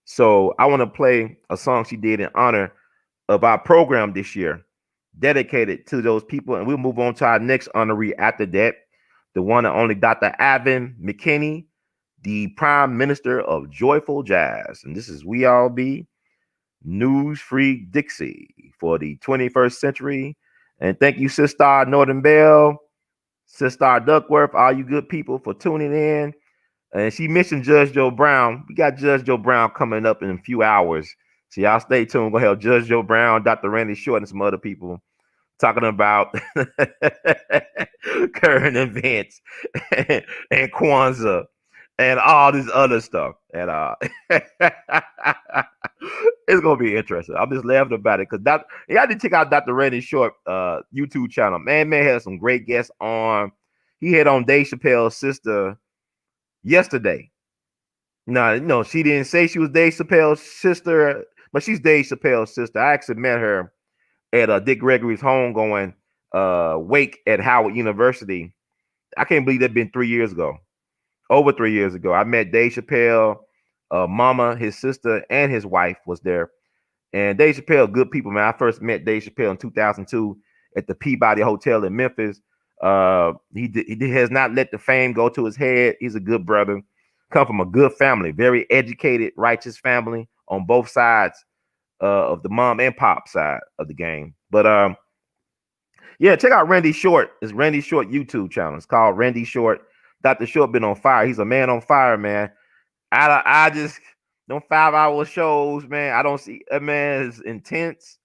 So I want to play a song she did in honor of our program this year, dedicated to those people. And we'll move on to our next honoree after that, the one and only Dr. Alvin McKinney, the Prime Minister of Joyful Jazz. And this is We All Be News Free Dixie for the 21st century. And thank you, SiStar Northern Bell, SiStar Duckworth, all you good people for tuning in. And she mentioned Judge Joe Brown. We got Judge Joe Brown coming up in a few hours. So y'all stay tuned. We're going to have Judge Joe Brown, Dr. Randy Short, and some other people talking about current events and Kwanzaa and all this other stuff. And it's going to be interesting. I'm just laughing about it because y'all need to check out Dr. Randy Short YouTube channel. Man has some great guests on. He had on Dave Chappelle's sister yesterday. No, she didn't say she was Dave Chappelle's sister, but she's Dave Chappelle's sister. I actually met her at Dick Gregory's homegoing wake at Howard University. I can't believe that'd been 3 years ago. Over 3 years ago. I met Dave Chappelle, Mama, his sister, and his wife was there. And Dave Chappelle, good people, man. I first met Dave Chappelle in 2002 at the Peabody Hotel in Memphis. He has not let the fame go to his head. He's a good brother. Come from a good family, very educated, righteous family on both sides of the mom and pop side of the game. But yeah, check out Randy Short. It's Randy Short YouTube channel. It's called Randy Short. Dr. Short been on fire. He's a man on fire, man. I just them 5-hour shows, man. I don't see that man is intense,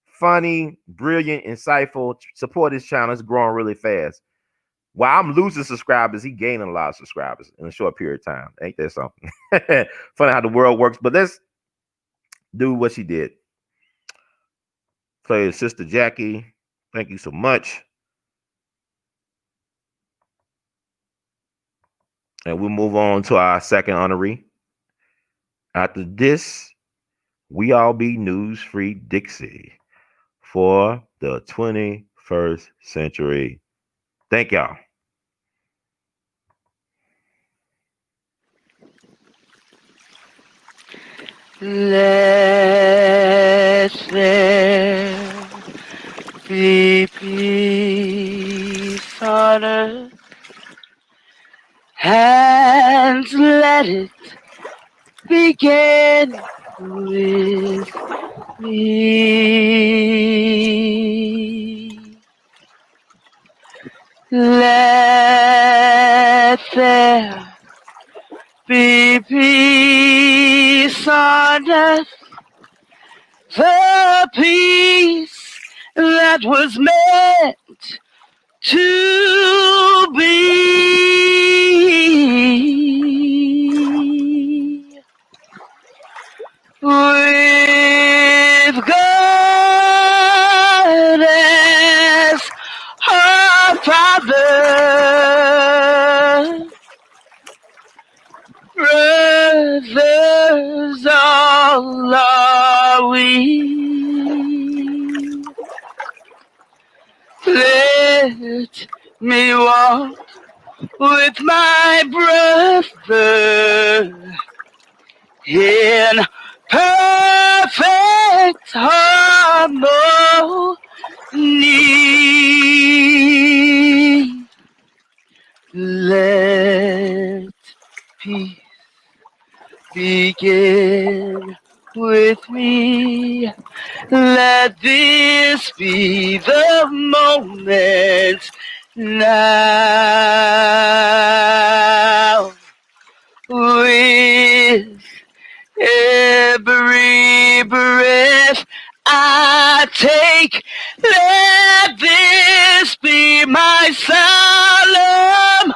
funny, brilliant, insightful. Support his channel. It's growing really fast. While I'm losing subscribers, he gaining a lot of subscribers in a short period of time. Ain't that something? Funny how the world works. But let's do what she did. Play Sister Jackie. Thank you so much. And we'll move on to our second honoree. After this, We All Be News Free Dixie for the 21st century. Thank y'all. Let there be peace on earth, and let it begin with me. Let there be peace on earth, the peace that was meant to be. With God as our Father, brothers all are we. Let me walk with my brother in perfect harmony. Let peace begin with me. Let this be the moment now. With every breath I take, let this be my solemn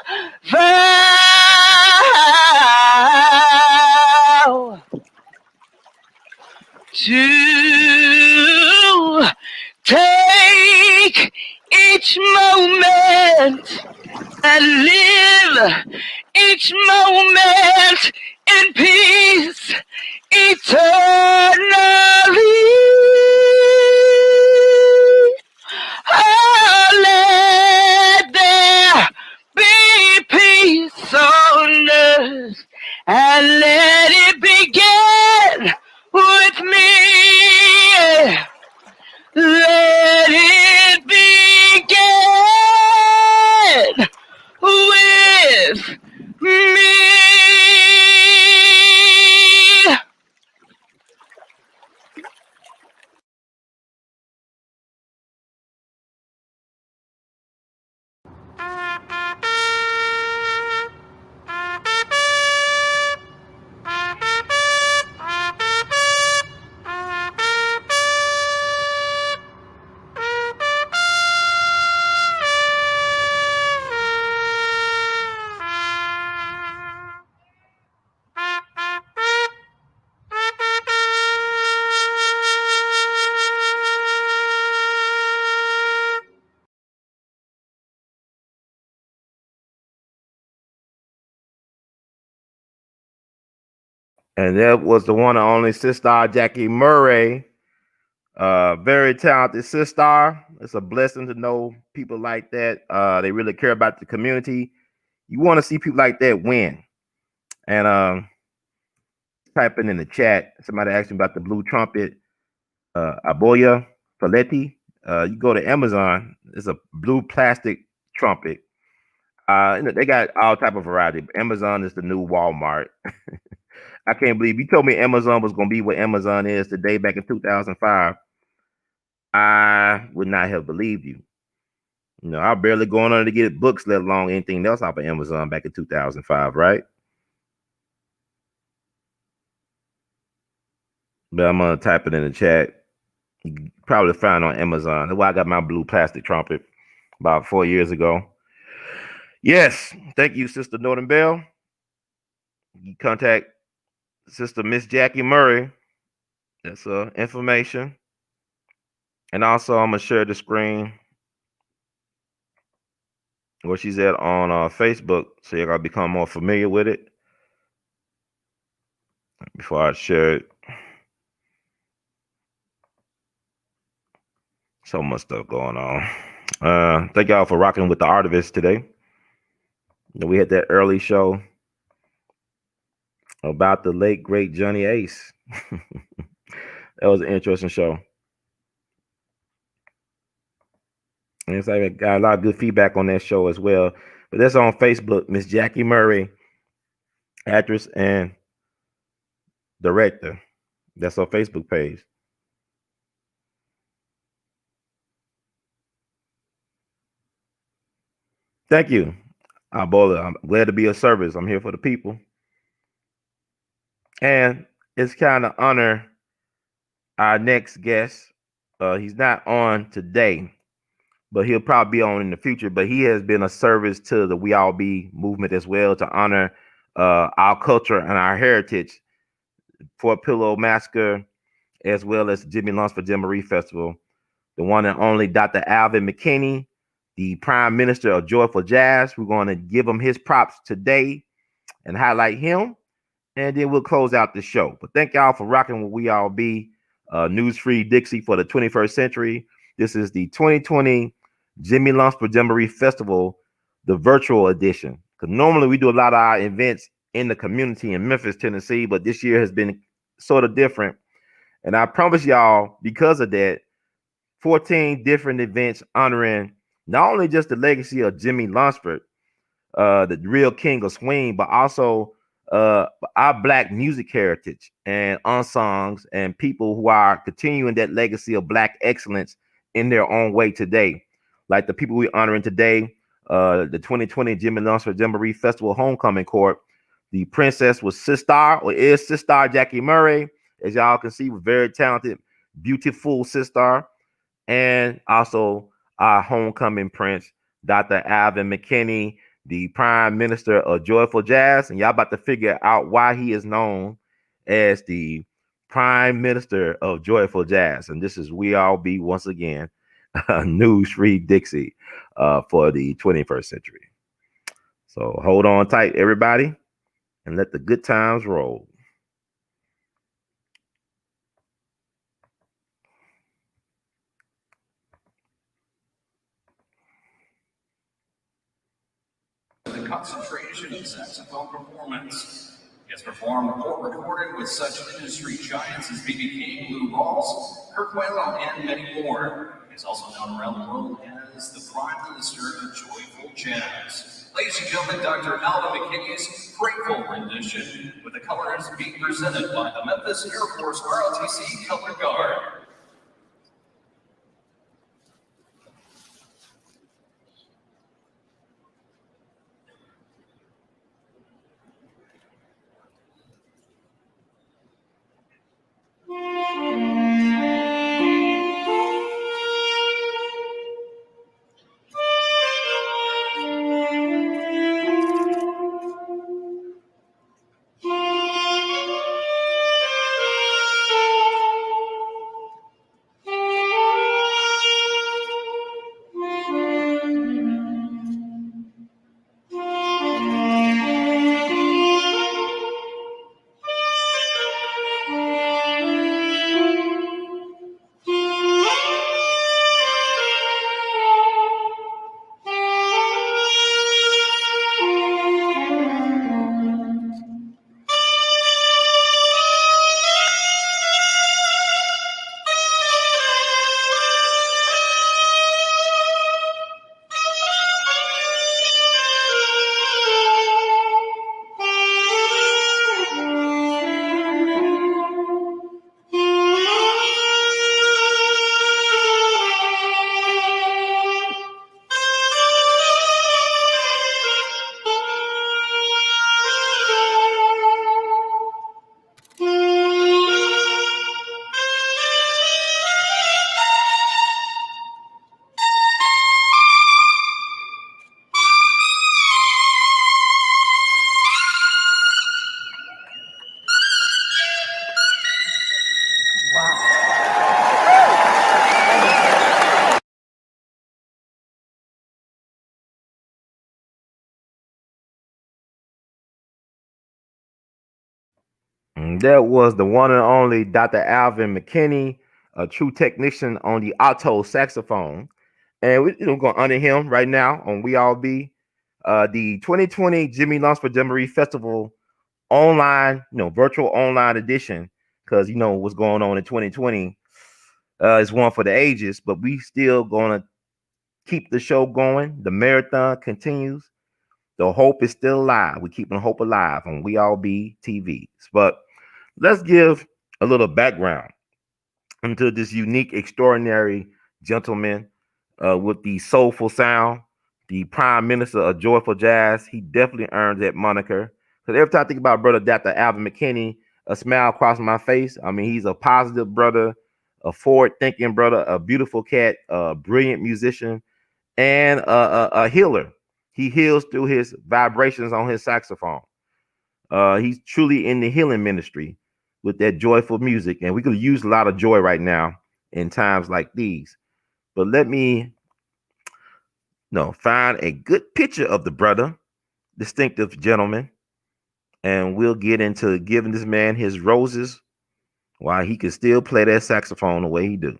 vow to take each moment and live each moment in peace eternally. And that was the one and only SiStar Jackie Murray. Very talented SiStar. It's a blessing to know people like that. They really care about the community. You want to see people like that win. And typing in the chat, somebody asked me about the blue trumpet, Aboya Paletti. You go to Amazon, it's a blue plastic trumpet. They got all type of variety. Amazon is the new Walmart. I can't believe you told me Amazon was going to be what Amazon is today back in 2005. I would not have believed you. You know, I barely going on to get books, let alone anything else off of Amazon back in 2005, right? But I'm gonna type it in the chat. You can probably find it on Amazon. That's why I got my blue plastic trumpet about 4 years ago. Yes, thank you, Sister Norton Bell. You contact Sister Miss Jackie Murray. That's information. And also, I'm gonna share the screen where she's at on Facebook, so you gotta become more familiar with it. Before I share it, so much stuff going on. Thank y'all for rocking with the Artivist today. We had that early show about the late great Johnny Ace. That was an interesting show. And it's like I got a lot of good feedback on that show as well. But that's on Facebook, Miss Jackie Murray, actress and director. That's our Facebook page. Thank you, Bola. I'm glad to be of service. I'm here for the people. And it's kind of honor our next guest. He's not on today, but he'll probably be on in the future. But he has been a service to the We All Be movement as well to honor our culture and our heritage. Fort Pillow Massacre, as well as Jimmy Lunsford Jamboree Festival. The one and only Dr. Alvin McKinney, the Prime Minister of Joyful Jazz. We're going to give him his props today and highlight him, and then we'll close out the show. But thank y'all for rocking with We All Be, News Free Dixie for the 21st century. This is the 2020 Jimmy Lunsford Jamboree Festival, the virtual edition. Because normally we do a lot of our events in the community in Memphis, Tennessee, but this year has been sort of different. And I promise y'all, because of that, 14 different events honoring not only just the legacy of Jimmy Lunsford, the real king of swing, but also our Black music heritage and ensembles and people who are continuing that legacy of Black excellence in their own way today. Like the people we're honoring today, the 2020 Jimmy Lunsford Jamboree Festival Homecoming Court. The princess was SiStar, or is SiStar Jackie Murray. As y'all can see, very talented, beautiful SiStar. And also our homecoming prince, Dr. Alvin McKinney, the Prime Minister of Joyful Jazz. And y'all about to figure out why he is known as the Prime Minister of Joyful Jazz. And this is We All Be, once again, News Free Dixie for the 21st century. So hold on tight, everybody, and let the good times roll. The concentration of saxophone performance is performed or recorded with such industry giants as B.B. King, Lou Rawls, Kirk Whalum, and many more. He is also known around the world as the Prime Minister of Joyful Jazz. Ladies and gentlemen, Dr. Alvin McKinney's grateful rendition, with the colors being presented by the Memphis Air Force ROTC Color Guard. That was the one and only Dr. Alvin McKinney, a true technician on the alto saxophone. And we're going to honor him right now on We All Be. The 2020 Jimmy Lunsford Jamboree Festival online, virtual online edition, because what's going on in 2020 is one for the ages, but we still going to keep the show going. The marathon continues. The hope is still alive. We're keeping hope alive on We All Be TVs. But let's give a little background into this unique, extraordinary gentleman with the soulful sound, the prime minister of joyful jazz. He definitely earned that moniker. Because every time I think about brother Dr. Alvin McKinney, a smile crosses my face. I mean, he's a positive brother, a forward-thinking brother, a beautiful cat, a brilliant musician, and a healer. He heals through his vibrations on his saxophone. He's truly in the healing ministry with that joyful music, and we could use a lot of joy right now in times like these. But let me find a good picture of the brother, distinctive gentleman, and we'll get into giving this man his roses while he can still play that saxophone the way he do.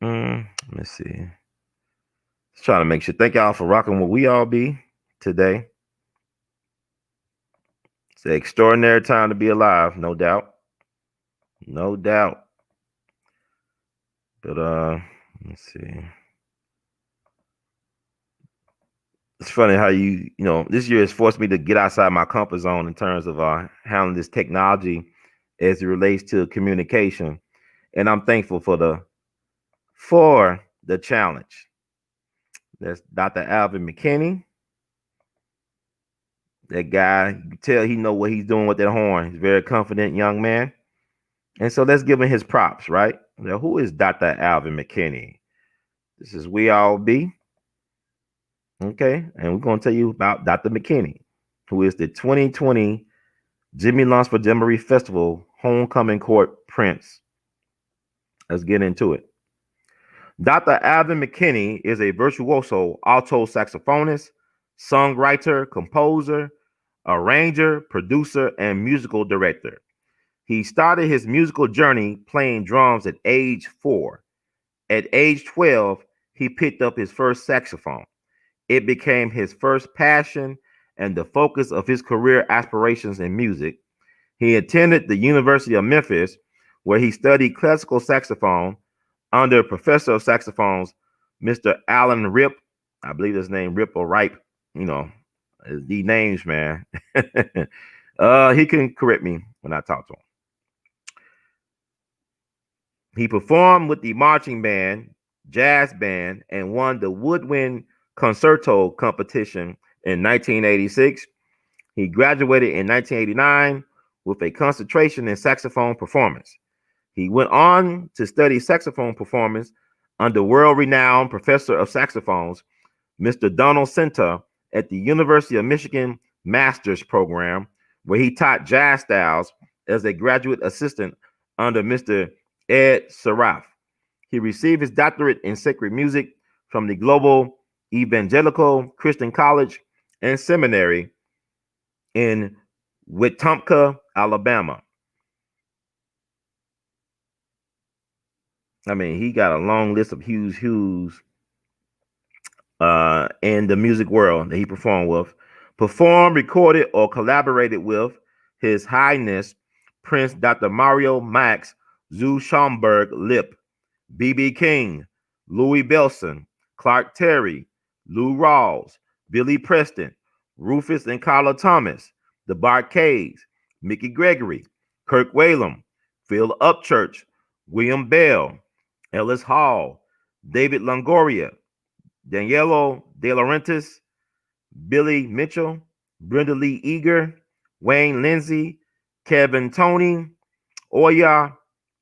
Let's see. Let's try to make sure. Thank y'all for rocking with We All Be today. It's an extraordinary time to be alive, no doubt. No doubt. But let's see. It's funny how this year has forced me to get outside my comfort zone in terms of handling this technology as it relates to communication. And I'm thankful for the challenge. That's Dr. Alvin McKinney. That guy, you can tell he know what he's doing with that horn. He's a very confident young man. And so let's give him his props, right? Now, who is Dr. Alvin McKinney? This is We All Be. Okay, and we're going to tell you about Dr. McKinney, who is the 2020 Jimmy Lunsford Jamboree Festival Homecoming Court Prince. Let's get into it. Dr. Alvin McKinney is a virtuoso alto saxophonist, songwriter, composer, arranger, producer, and musical director. He started his musical journey playing drums at age 4. At age 12, he picked up his first saxophone. It became his first passion and the focus of his career aspirations in music. He attended the University of Memphis, where he studied classical saxophone under Professor of Saxophones, Mr. Allen Rip. I believe his name Rip or Ripe. The names, man. He can correct me when I talk to him. He performed with the marching band, jazz band, and won the Woodwind Concerto competition in 1986. He graduated in 1989 with a concentration in saxophone performance. He went on to study saxophone performance under world-renowned professor of saxophones, Mr. Donald Center, at the University of Michigan Master's Program, where he taught jazz styles as a graduate assistant under Mr. Ed Saraf. He received his doctorate in sacred music from the Global Evangelical Christian College and Seminary in Wetumpka, Alabama. I mean, he got a long list of who's in the music world that he performed with. Performed, recorded, or collaborated with His Highness Prince Dr. Mario Max Zu Schomburg Lip, B.B. King, Louis Bellson, Clark Terry, Lou Rawls, Billy Preston, Rufus and Carla Thomas, the Barcades, Mickey Gregory, Kirk Whalum, Phil Upchurch, William Bell, Ellis Hall, David Longoria, Danielo De Laurentiis, Billy Mitchell, Brenda Lee Eager, Wayne Lindsay, Kevin Toney, Oya,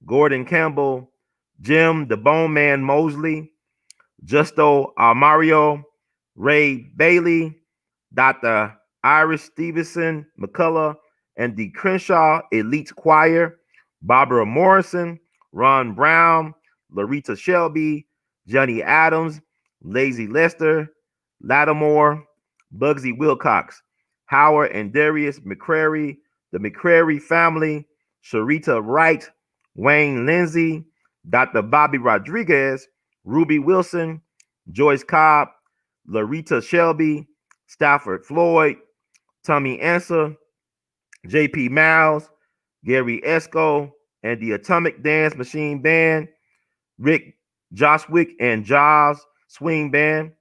Gordon Campbell, Jim the Bone Man Mosley, Justo Mario, Ray Bailey, Dr. Iris Stevenson McCullough, and the Crenshaw Elite Choir, Barbara Morrison, Ron Brown, Larita Shelby, Johnny Adams, Lazy Lester, Lattimore, Bugsy Wilcox, Howard and Darius McCrary, the McCrary family, Sharita Wright, Wayne Lindsay, Dr. Bobby Rodriguez, Ruby Wilson, Joyce Cobb, Larita Shelby, Stafford Floyd, Tommy Answer, J.P. Miles, Gary Esco, and the Atomic Dance Machine Band, Rick Joswick and Jaws Swing Band,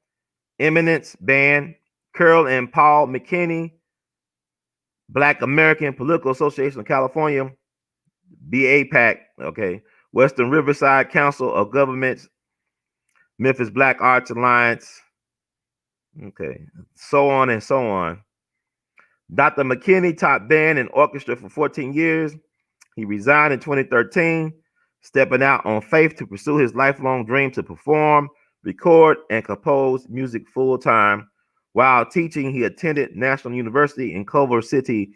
Eminence Band, Curl and Paul McKinney, Black American Political Association of California, BAPAC, okay, Western Riverside Council of Governments, Memphis Black Arts Alliance, okay, so on and so on. Dr. McKinney taught band and orchestra for 14 years. He resigned in 2013, stepping out on faith to pursue his lifelong dream to perform, record, and compose music full-time. While teaching, he attended National University in Culver City,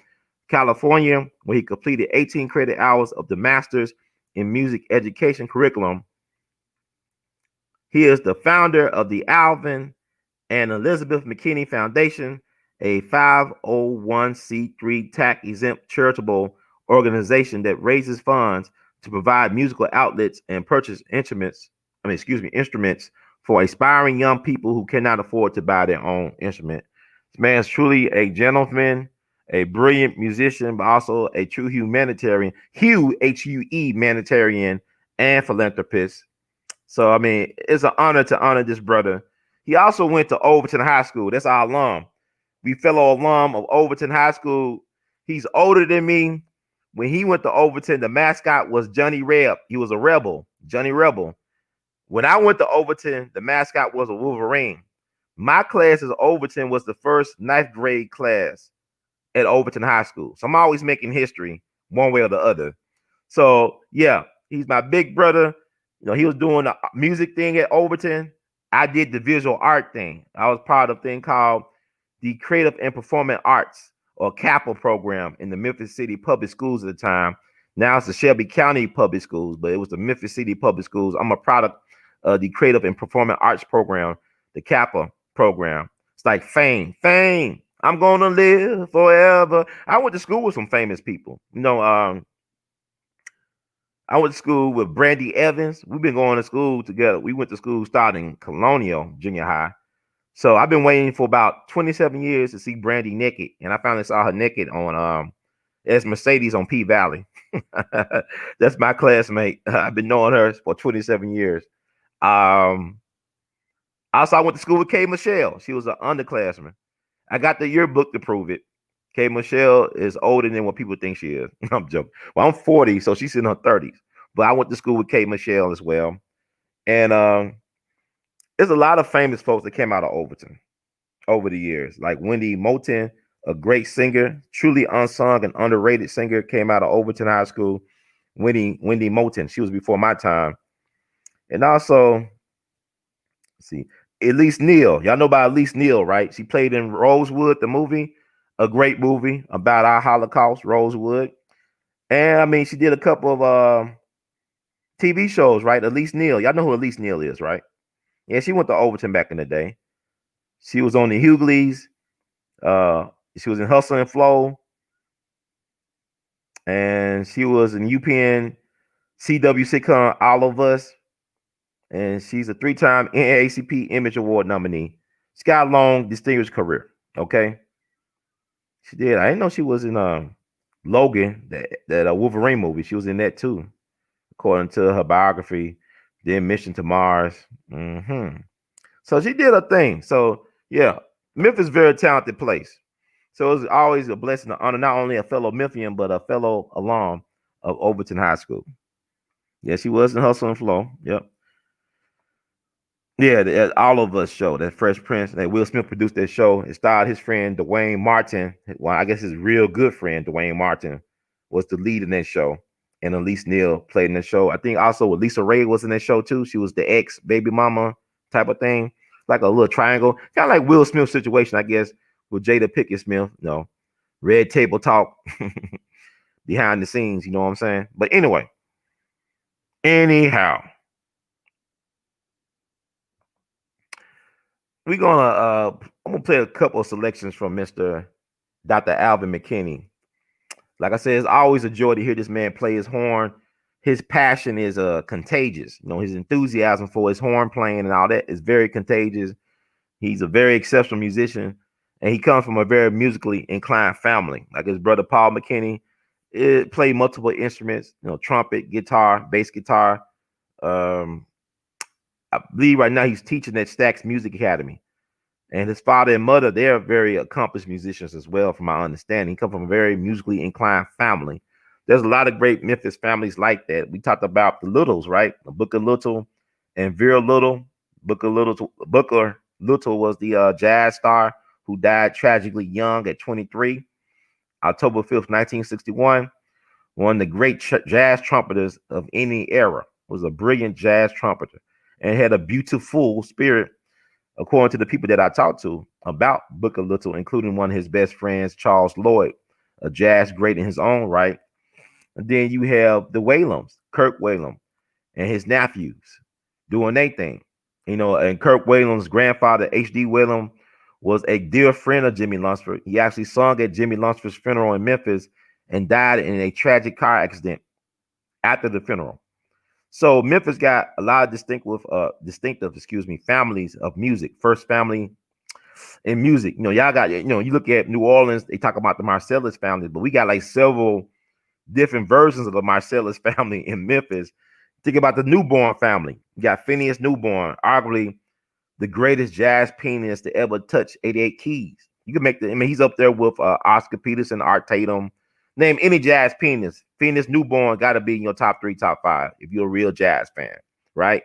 California, where he completed 18 credit hours of the Master's in Music Education curriculum. He is the founder of the Alvin and Elizabeth McKinney Foundation, a 501c3 tax-exempt charitable organization that raises funds to provide musical outlets and purchase instruments for aspiring young people who cannot afford to buy their own instrument. This man is truly a gentleman, a brilliant musician, but also a true humanitarian, humanitarian and philanthropist. So, I mean, it's an honor to honor this brother. He also went to Overton High School. That's our alum. We fellow alum of Overton High School. He's older than me. When he went to Overton, the mascot was Johnny Reb. He was a rebel, Johnny Rebel. When I went to Overton, the mascot was a Wolverine. My class as Overton was the first 9th grade class at Overton High School. So I'm always making history one way or the other. So, yeah, he's my big brother. You know, he was doing the music thing at Overton. I did the visual art thing. I was part of a thing called the Creative and Performing Arts, or CAPA program, in the Memphis City Public Schools at the time. Now it's the Shelby County Public Schools, but it was the Memphis City Public Schools. I'm a product of the Creative and Performing Arts program, the CAPA program. It's like fame. I'm gonna live forever. I went to school with some famous people. You know, I went to school with Brandy Evans. We've been going to school together. We went to school starting Colonial Junior High. So I've been waiting for about 27 years to see Brandy naked, and I finally saw her naked on as Mercedes on P Valley. That's my classmate. I've been knowing her for 27 years. Also, I went to school with Kay Michelle. She was an underclassman. I got the yearbook to prove it. Kay Michelle is older than what people think she is. I'm joking. Well, I'm 40, so she's in her 30s. But I went to school with Kay Michelle as well. And there's a lot of famous folks that came out of Overton over the years, like Wendy Moulton, a great singer, truly unsung and underrated singer, came out of Overton High School. Wendy Moulton, she was before my time. And also, let's see, Elise Neal. Y'all know about Elise Neal, right? She played in Rosewood, the movie, a great movie about our Holocaust, Rosewood. And I mean, she did a couple of TV shows, right? Elise Neal. Y'all know who Elise Neal is, right? Yeah, she went to Overton back in the day. She was on the Hughleys. She was in Hustle and Flow. And she was in UPN CW sitcom All of Us. And she's a 3-time NAACP Image Award nominee. She's got a long, distinguished career. Okay. She did. I didn't know she was in Logan, that Wolverine movie. She was in that too, according to her biography. Then Mission to Mars. So she did her thing. So yeah, Memphis, very talented place. So it was always a blessing to honor not only a fellow Memphian, but a fellow alum of Overton High School. Yeah, she was in Hustle and Flow. Yep. Yeah, the All of Us show, that Fresh Prince, that Will Smith produced that show. It starred his friend Dwayne Martin. Well, I guess his real good friend Dwayne Martin was the lead in that show, and Elise Neal played in the show. I think also Lisa Ray was in that show too. She was the ex baby mama type of thing, like a little triangle, kind of like Will Smith situation, I guess, with Jada Pinkett Smith. You know, red table talk behind the scenes. You know what I'm saying? But anyhow. I'm gonna play a couple of selections from Mr. Dr. Alvin McKinney. Like I said, it's always a joy to hear this man play his horn. His passion is contagious. You know, his enthusiasm for his horn playing and all that is very contagious. He's a very exceptional musician, and he comes from a very musically inclined family. Like his brother Paul McKinney, played multiple instruments, you know, trumpet, guitar, bass guitar. Um, I believe right now he's teaching at Stax Music Academy. And his father and mother, they're very accomplished musicians as well, from my understanding. He comes from a very musically inclined family. There's a lot of great Memphis families like that. We talked about the Littles, right? Booker Little and Vera Little. Booker Little was the jazz star who died tragically young at 23, October 5th, 1961. One of the great jazz trumpeters of any era. Was a brilliant jazz trumpeter and had a beautiful spirit, according to the people that I talked to about Booker Little, including one of his best friends, Charles Lloyd, a jazz great in his own right. And then you have the Whalums, Kirk Whalum and his nephews doing their thing. You know, and Kirk Whalen's grandfather, H.D. Whalum, was a dear friend of Jimmy Lunsford. He actually sung at Jimmy Lunsford's funeral in Memphis and died in a tragic car accident after the funeral. So Memphis got a lot of distinctive families of music. First family in music. You know, y'all got, you know, you look at New Orleans, they talk about the Marcellus family, but we got like several different versions of the Marcellus family in Memphis. Think about the Newborn family. You got Phineas Newborn, arguably the greatest jazz pianist to ever touch 88 keys. You can make he's up there with Oscar Peterson, Art Tatum. Name any jazz pianist. Phineas Newborn got to be in your top 3, top 5 if you're a real jazz fan, right?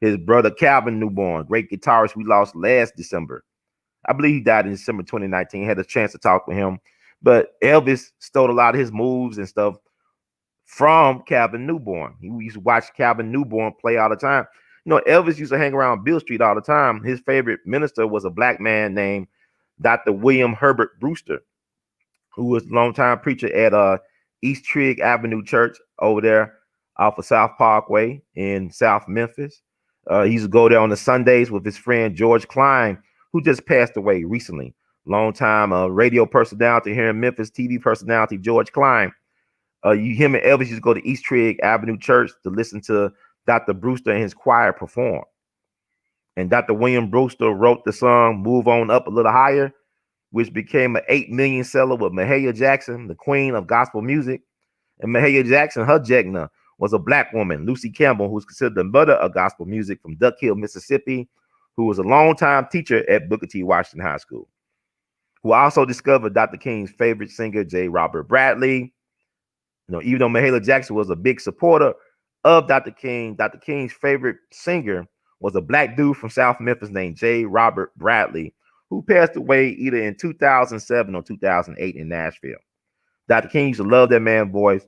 His brother Calvin Newborn, great guitarist we lost last December. I believe he died in December 2019. Had a chance to talk with him. But Elvis stole a lot of his moves and stuff from Calvin Newborn. He used to watch Calvin Newborn play all the time. You know, Elvis used to hang around Beale Street all the time. His favorite minister was a black man named Dr. William Herbert Brewster, who was a longtime preacher at East Trigg Avenue Church over there off of South Parkway in South Memphis. He used to go there on the Sundays with his friend George Klein, who just passed away recently. Longtime radio personality here in Memphis, TV personality George Klein. Him and Elvis used to go to East Trigg Avenue Church to listen to Dr. Brewster and his choir perform. And Dr. William Brewster wrote the song Move On Up a Little Higher, which became an 8 million seller with Mahalia Jackson, the queen of gospel music. And Mahalia Jackson, her jegna, was a black woman, Lucy Campbell, who's considered the mother of gospel music from Duck Hill, Mississippi, who was a longtime teacher at Booker T. Washington High School, who also discovered Dr. King's favorite singer, J. Robert Bradley. You know, even though Mahalia Jackson was a big supporter of Dr. King's favorite singer was a black dude from South Memphis named J. Robert Bradley, who passed away either in 2007 or 2008 in Nashville. Dr. King used to love that man's voice.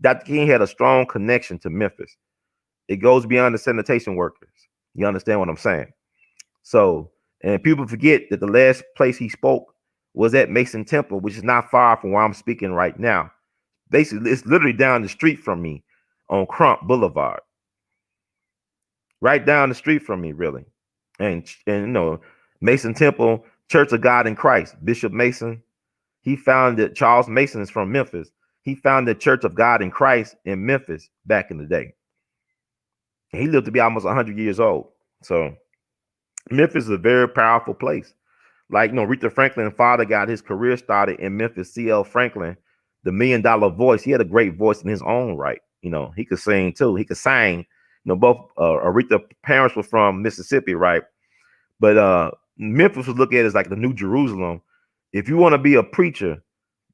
Dr. King had a strong connection to Memphis. It goes beyond the sanitation workers. You understand what I'm saying? So, and people forget that the last place he spoke was at Mason Temple, which is not far from where I'm speaking right now. Basically, it's literally down the street from me on Crump Boulevard. Right down the street from me, really. And you know, Mason Temple, Church of God in Christ, Bishop Mason, he founded, Charles Mason is from Memphis. He founded Church of God in Christ in Memphis back in the day. He lived to be almost 100 years old. So Memphis is a very powerful place. Like, you know, Aretha Franklin's father got his career started in Memphis. C.L. Franklin, the $1 Million Voice. He had a great voice in his own right. You know, he could sing too. He could sing. You know, both Aretha's parents were from Mississippi, right? But Memphis was looked at as like the New Jerusalem. If you want to be a preacher,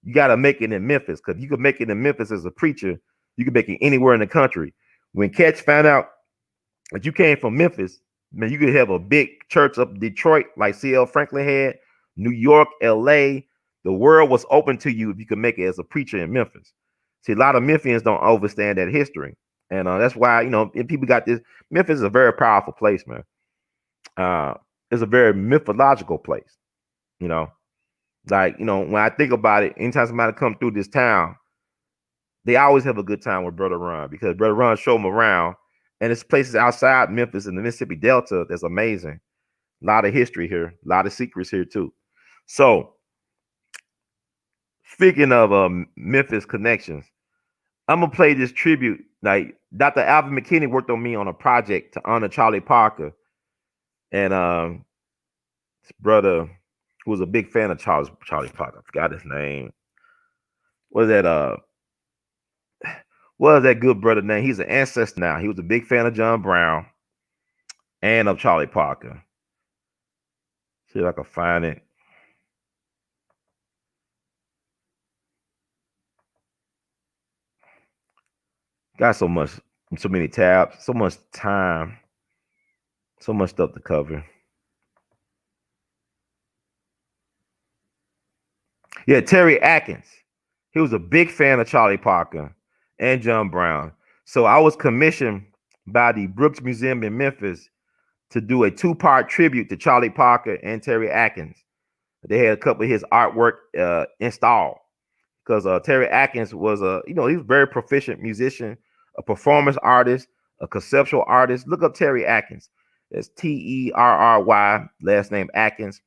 you got to make it in Memphis, because you could make it in Memphis as a preacher. You could make it anywhere in the country. When Catch found out that you came from Memphis, man, you could have a big church up Detroit like C.L. Franklin had, New York, L.A. The world was open to you if you could make it as a preacher in Memphis. See, a lot of Memphians don't understand that history. And that's why, you know, if people got this, Memphis is a very powerful place, man. It's a very mythological place, you know. Like, you know, when I think about it, anytime somebody come through this town, they always have a good time with Brother Ron, because Brother Ron showed them around. And it's places outside Memphis in the Mississippi Delta that's amazing. A lot of history here, a lot of secrets here too. So Speaking of Memphis connections, I'm gonna play this tribute. Like Dr. Alvin McKinney worked on me on a project to honor Charlie Parker, and his brother, who was a big fan of Charlie Parker. I forgot his name. What is that? What is that good brother name? He's an ancestor now. He was a big fan of John Brown and of Charlie Parker. See if I can find it. Got so many tabs, so much time, so much stuff to cover. Yeah, Terry Atkins. He was a big fan of Charlie Parker and John Brown. So I was commissioned by the Brooks Museum in Memphis to do a 2-part tribute to Charlie Parker and Terry Atkins. They had a couple of his artwork installed because Terry Atkins was he was a very proficient musician, a performance artist, a conceptual artist. Look up Terry Atkins. It's Terry, last name Atkins,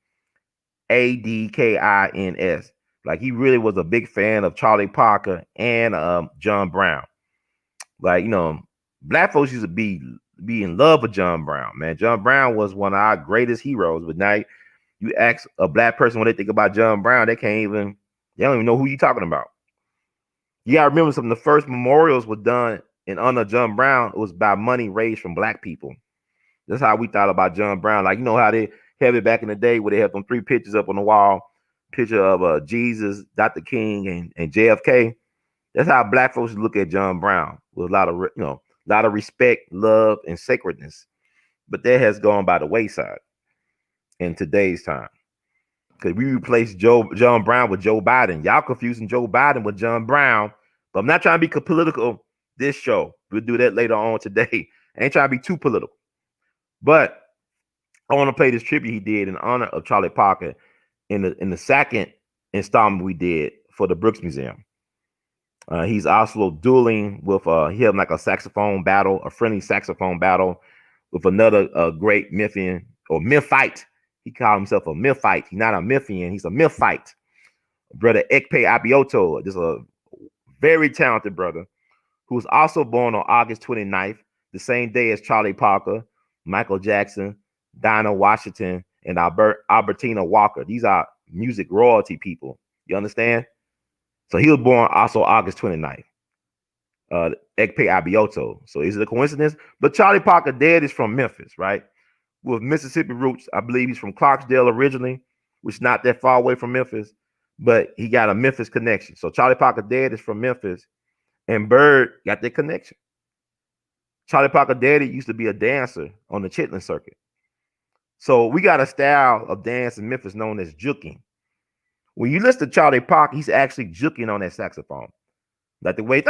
Adkins. Like he really was a big fan of Charlie Parker and John Brown. Like, black folks used to be in love with John Brown, man. John Brown was one of our greatest heroes. But now you ask a black person what they think about John Brown, they don't even know who you're talking about. Yeah, I remember some of the first memorials were done in honor of John Brown. It was by money raised from black people. That's how we thought about John Brown. Like, how they have it back in the day where they had them 3 pictures up on the wall, picture of Jesus, Dr. King, and JFK. That's how black folks look at John Brown, with a lot of respect, love, and sacredness. But that has gone by the wayside in today's time. Because we replaced John Brown with Joe Biden. Y'all confusing Joe Biden with John Brown. But I'm not trying to be political this show. We'll do that later on today. I ain't trying to be too political. But I want to play this tribute he did in honor of Charlie Parker in the second installment we did for the Brooks Museum. He's also dueling with him like a saxophone battle, a friendly saxophone battle with another great Memphian or Memphite. He called himself a Memphite. He's not a Memphian. He's a Memphite. Brother Ekpe Abioto, just a very talented brother who was also born on August 29th, the same day as Charlie Parker, Michael Jackson, Dinah Washington, and Albertina Walker. These are music royalty people. You understand? So he was born also August 29th. Ekpe Abioto. So is it a coincidence? But Charlie Parker dad is from Memphis, right? With Mississippi roots. I believe he's from Clarksdale originally, which is not that far away from Memphis, but he got a Memphis connection. So Charlie Parker dad is from Memphis, and Bird got that connection. Charlie Parker daddy used to be a dancer on the Chitlin circuit. So we got a style of dance in Memphis known as juking. When you listen to Charlie Parker, he's actually juking on that saxophone. Like the way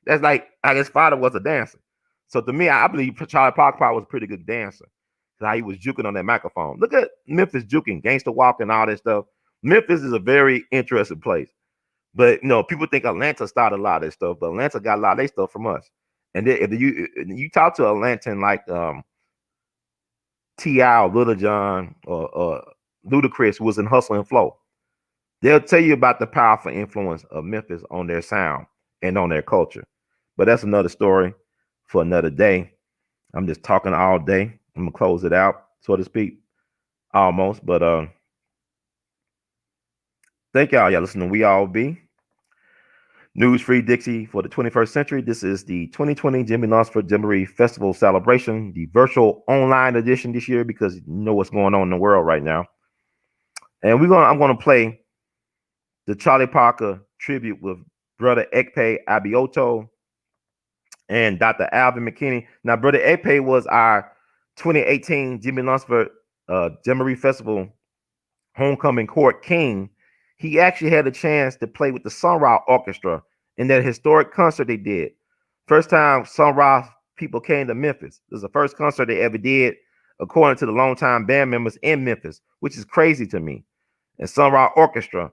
that's like his father was a dancer. So to me, I believe Charlie Parker was a pretty good dancer. How he was juking on that microphone. Look at Memphis juking, gangster walking, all that stuff. Memphis is a very interesting place. But people think Atlanta started a lot of that stuff, but Atlanta got a lot of their stuff from us. And then if you talk to Atlantan like T.I. or Little John or Ludacris, who was in Hustle and Flow, they'll tell you about the powerful influence of Memphis on their sound and on their culture. But that's another story for another day. I'm just talking all day. I'm gonna close it out, so to speak, almost. But thank y'all. Y'all listening to We All Be News Free Dixie for the 21st century. This is the 2020 Jimmy Lunsford Jamboree Festival celebration, the virtual online edition this year, because you know what's going on in the world right now. And I'm gonna play the Charlie Parker tribute with Brother Ekpe Abioto and Dr. Alvin McKinney. Now, Brother Ekpe was our 2018 Jimmy Lunsford Jamboree Festival Homecoming Court King. He actually had a chance to play with the Sun Ra Orchestra in that historic concert they did. First time Sun Ra people came to Memphis. It was the first concert they ever did, according to the longtime band members in Memphis, which is crazy to me. And Sun Ra Orchestra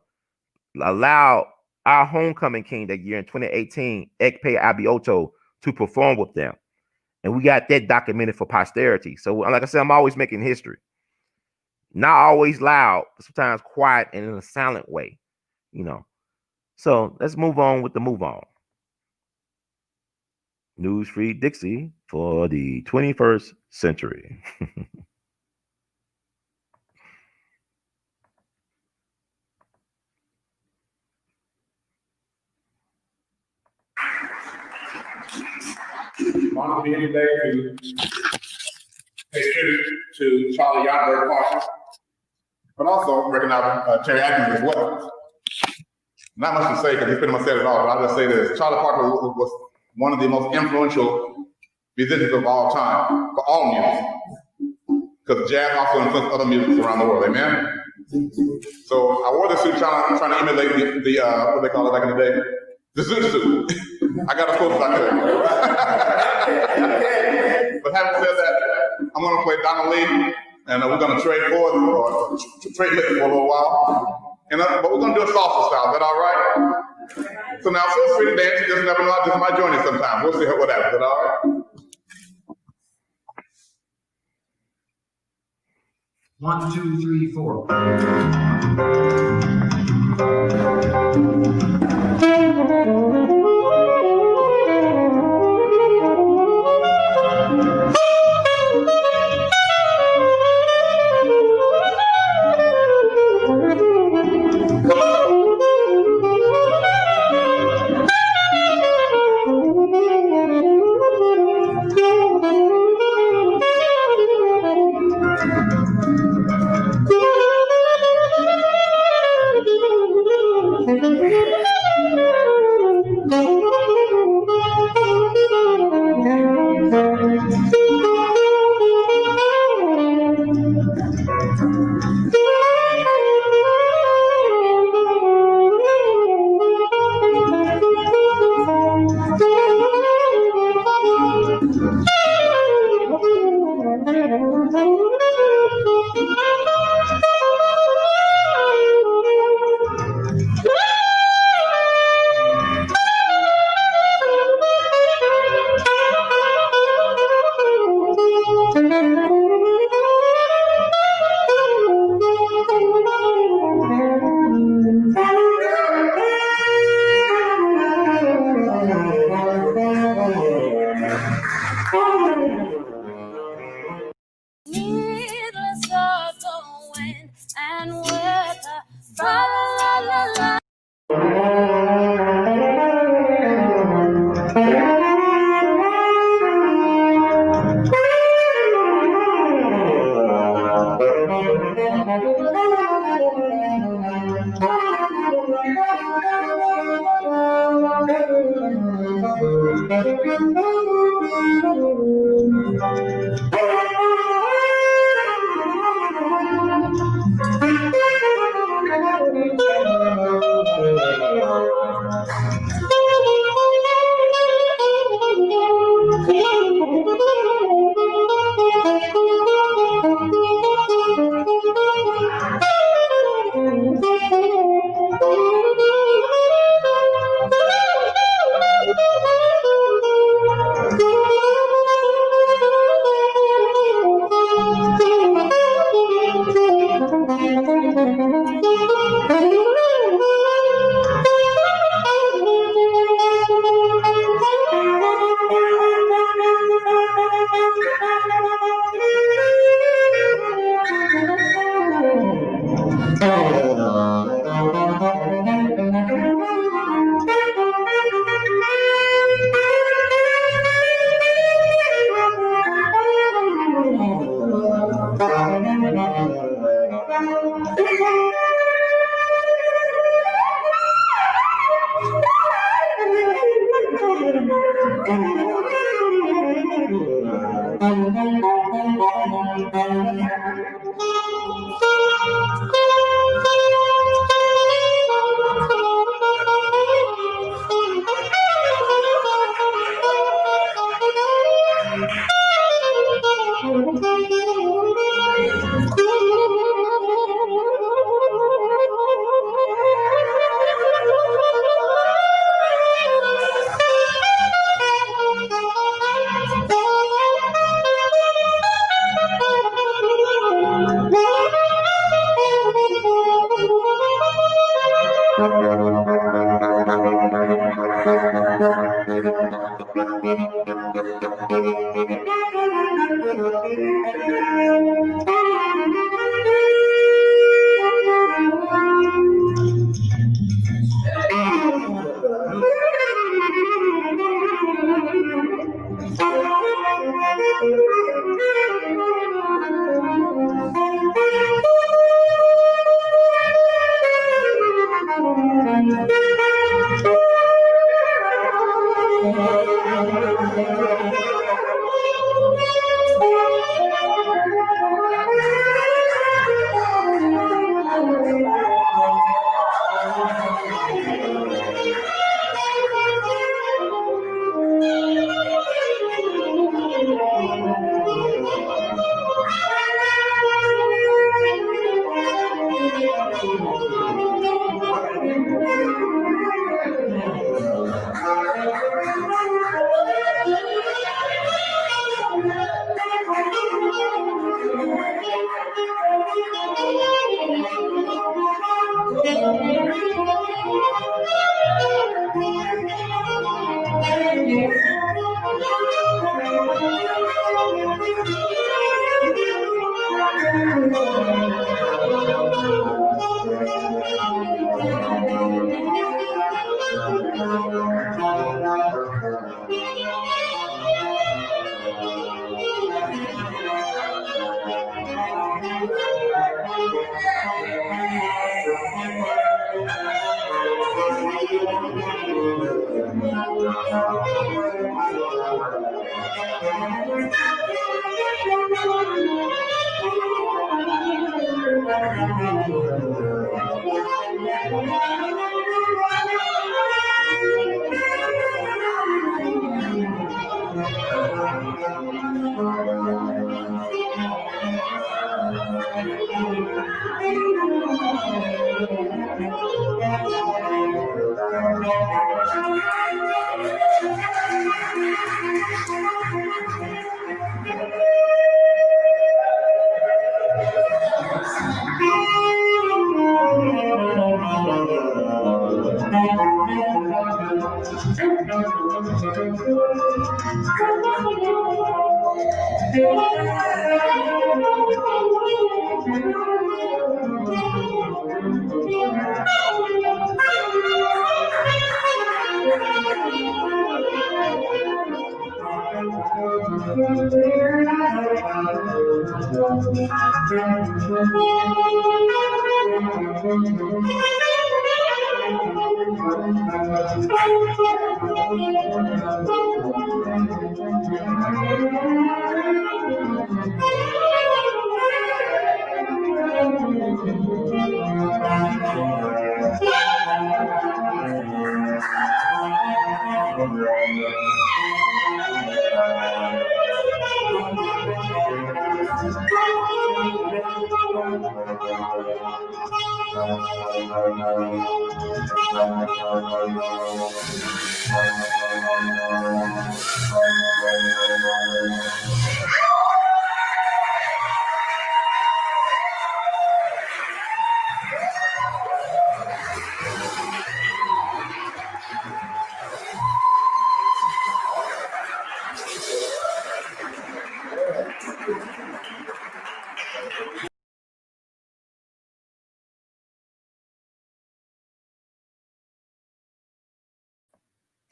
allowed our homecoming king that year in 2018, Ekpe Abioto, to perform with them. And we got that documented for posterity. So like I said, I'm always making history. not always loud, but sometimes quiet and in a silent way, you know. So let's move on with the move on. News Free Dixie for the 21st century. Want to be here today to pay tribute to Charlie Youngberg Parker, but also recognize Terry Atkins as well. Not much to say because he's pretty much said it all, but I'll just say this. Charlie Parker was one of the most influential musicians of all time, for all music, because jazz also influenced other music around the world, amen? So I wore this suit trying to emulate the what they call it back in the day, the zoot suit. I got as close as I could. But having said that, I'm going to play Donna Lee, and we're going to trade forward or trade lick for a little while. And but we're going to do a salsa style. Is that all right? So now feel free to dance. You just never know. I just might join you sometime. We'll see what happens. Is that all right? 1, 2, 3, 4.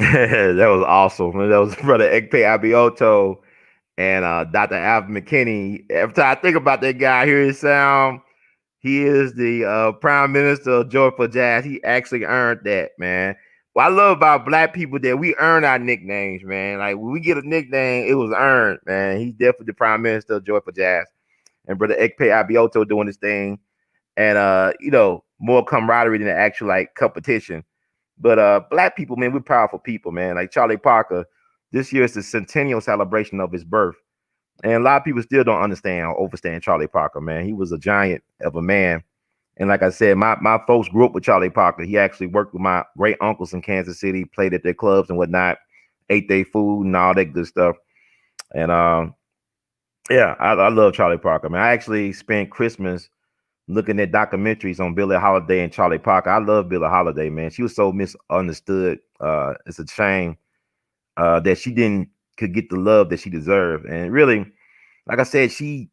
That was awesome. That was Brother Ekpe Abioto and Dr. Alvin McKinney. Every time I think about that guy, I hear his sound. He is the Prime Minister of Joyful Jazz. He actually earned that, man. What I love about black people that we earn our nicknames, man. Like when we get a nickname, it was earned, man. He's definitely the Prime Minister of Joyful Jazz. And Brother Ekpe Abioto doing his thing. And more camaraderie than the actual like competition. But black people, man, we're powerful people, man. Like Charlie Parker, this year is the centennial celebration of his birth. And a lot of people still don't understand or overstand Charlie Parker, man. He was a giant of a man. And like I said, my folks grew up with Charlie Parker. He actually worked with my great uncles in Kansas City, played at their clubs and whatnot, ate their food and all that good stuff. And I love Charlie Parker, man. I actually spent Christmas looking at documentaries on Billie Holiday and Charlie Parker. I love Billie Holiday, man. She was so misunderstood. It's a shame. that she didn't could get the love that she deserved. And really, like I said, she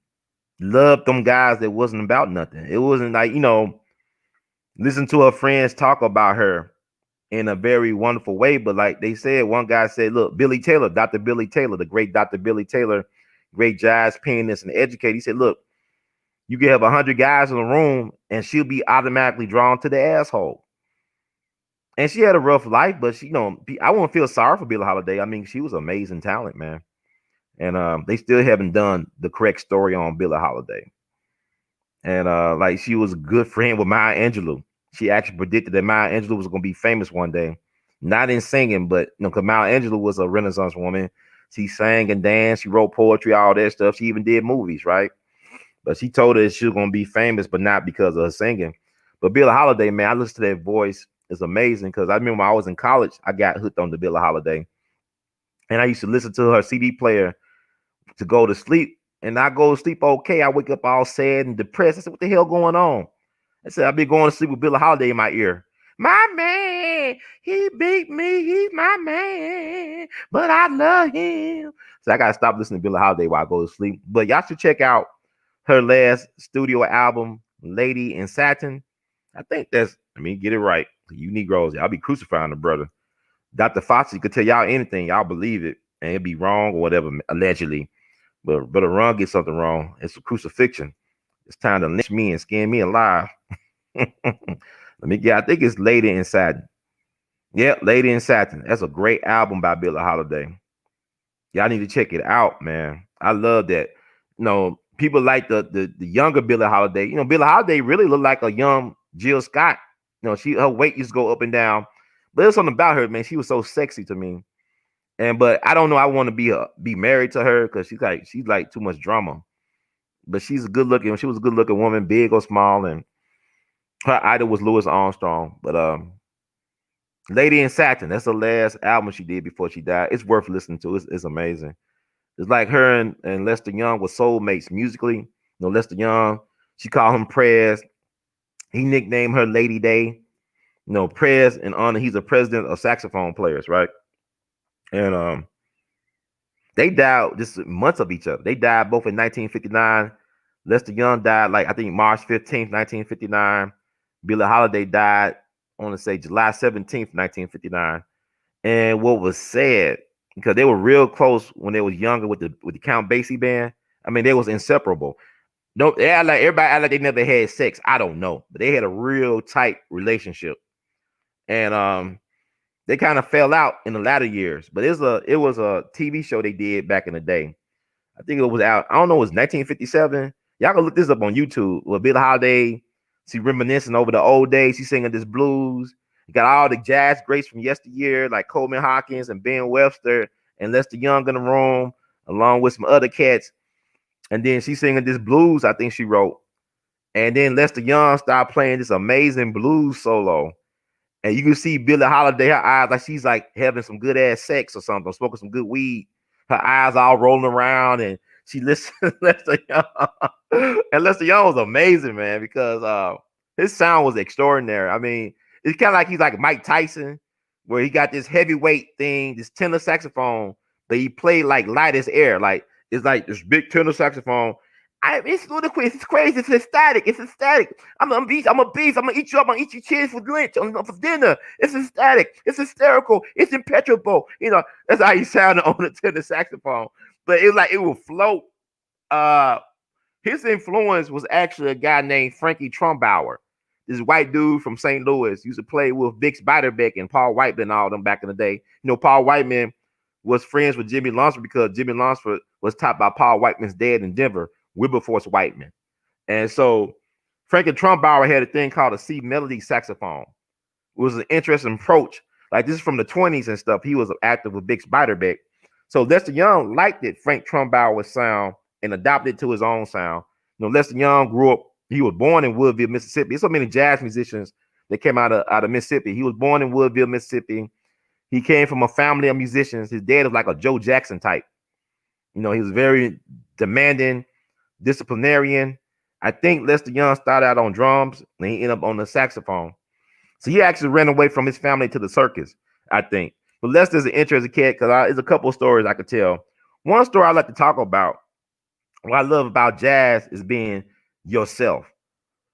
loved them guys that wasn't about nothing. It wasn't like, listen to her friends talk about her in a very wonderful way. But like they said, one guy said, look, Billy Taylor, Dr. Billy Taylor, the great Dr. Billy Taylor, great jazz pianist and educator. He said, look, you can have 100 guys in the room and she'll be automatically drawn to the asshole. And she had a rough life, but she, I won't feel sorry for Billie Holiday. I mean, she was amazing talent, man. And they still haven't done the correct story on Billie Holiday. And like she was a good friend with Maya Angelou. She actually predicted that Maya Angelou was going to be famous one day, not in singing, but because Maya Angelou was a Renaissance woman. She sang and danced, she wrote poetry, all that stuff. She even did movies, right? But she told her she was going to be famous, but not because of her singing. But Billie Holiday, man, I listen to that voice. It's amazing because I remember when I was in college, I got hooked on the Billie Holiday. And I used to listen to her CD player to go to sleep. And I go to sleep okay. I wake up all sad and depressed. I said, what the hell going on? I said, I've been going to sleep with Billie Holiday in my ear. My man, he beat me. He's my man, but I love him. So I got to stop listening to Billie Holiday while I go to sleep. But y'all should check out her last studio album, Lady in Satin. I think that's, get it right. You Negroes, y'all be crucifying the brother. Dr. Fauci could tell y'all anything, y'all believe it, and it'd be wrong or whatever, allegedly. But Brother Ron gets something wrong. It's a crucifixion. It's time to lynch me and skin me alive. I think it's Lady in Satin. Yep, Lady in Satin. That's a great album by Billie Holiday. Y'all need to check it out, man. I love that. People like the younger Billie Holiday. Billie Holiday really looked like a young Jill Scott. Her weight used to go up and down. But there's something about her, man. She was so sexy to me. But I don't know. I want to be married to her because she's like too much drama. But she was a good looking woman, big or small, and her idol was Louis Armstrong. But Lady in Satin, that's the last album she did before she died. It's worth listening to. It's amazing. It's like her and Lester Young were soulmates musically. Lester Young, she called him Prez. He nicknamed her Lady Day. Prez in honor, he's a president of saxophone players, right? And they died just months of each other. They died both in 1959. Lester Young died I think March 15th, 1959. Billie Holiday died, I want to say July 17th, 1959. And what was sad, because they were real close when they was younger with the Count Basie band. They was inseparable. Everybody act like they never had sex. I don't know, but they had a real tight relationship, and they kind of fell out in the latter years. But it was a TV show they did back in the day. I think it was out. I don't know. It was 1957. Y'all can look this up on YouTube. Well, Billie Holiday, she reminiscing over the old days. She's singing this blues. You got all the jazz greats from yesteryear, like Coleman Hawkins and Ben Webster and Lester Young in the room, along with some other cats. And then she's singing this blues, I think she wrote. And then Lester Young started playing this amazing blues solo. And you can see Billie Holiday, her eyes, like she's like having some good ass sex or something, smoking some good weed. Her eyes all rolling around, and she listens to Lester Young. And Lester Young was amazing, man, because his sound was extraordinary. It's kind of like he's like Mike Tyson, where he got this heavyweight thing, this tenor saxophone, but he played like light as air. Like it's like this big tenor saxophone. It's ludicrous. It's crazy. It's ecstatic. I'm a beast. I'm gonna eat you up. I'm gonna eat your kids for lunch, for dinner. It's ecstatic. It's hysterical. It's impenetrable. That's how he sounded on the tenor saxophone. But it was like it would float. His influence was actually a guy named Frankie Trumbauer. This white dude from St. Louis used to play with Bix Beiderbecke and Paul Whiteman and all them back in the day. Paul Whiteman was friends with Jimmy Lunsford because Jimmy Lunsford was taught by Paul Whiteman's dad in Denver, Wilberforce Whiteman. And so Frankie Trumbauer had a thing called a C melody saxophone. It was an interesting approach. Like this is from the 20s and stuff. He was active with Bix Beiderbecke. So Lester Young liked it, Frank Trumbauer's sound, and adopted it to his own sound. Lester Young grew up, he was born in Woodville, Mississippi. There's so many jazz musicians that came out of Mississippi. He was born in Woodville, Mississippi. He came from a family of musicians. His dad was like a Joe Jackson type. He was very demanding, disciplinarian. I think Lester Young started out on drums and he ended up on the saxophone. So he actually ran away from his family to the circus, I think. But Lester's an interesting cat because there's a couple of stories I could tell. One story I like to talk about, what I love about jazz is being yourself.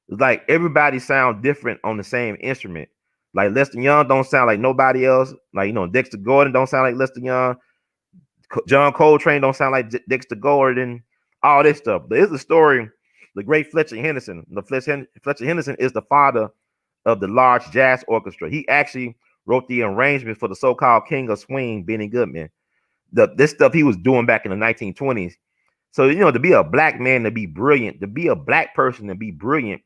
It's like everybody sounds different on the same instrument. Like Lester Young don't sound like nobody else. Like, you know, Dexter Gordon don't sound like Lester Young. John Coltrane don't sound like Dexter Gordon. All this stuff. There's a story. The great Fletcher Henderson. Fletcher Henderson is the father of the large jazz orchestra. He actually wrote the arrangement for the so-called King of Swing, Benny Goodman. This stuff he was doing back in the 1920s. So, you know, to be a black man, to be brilliant, to be a black person, to be brilliant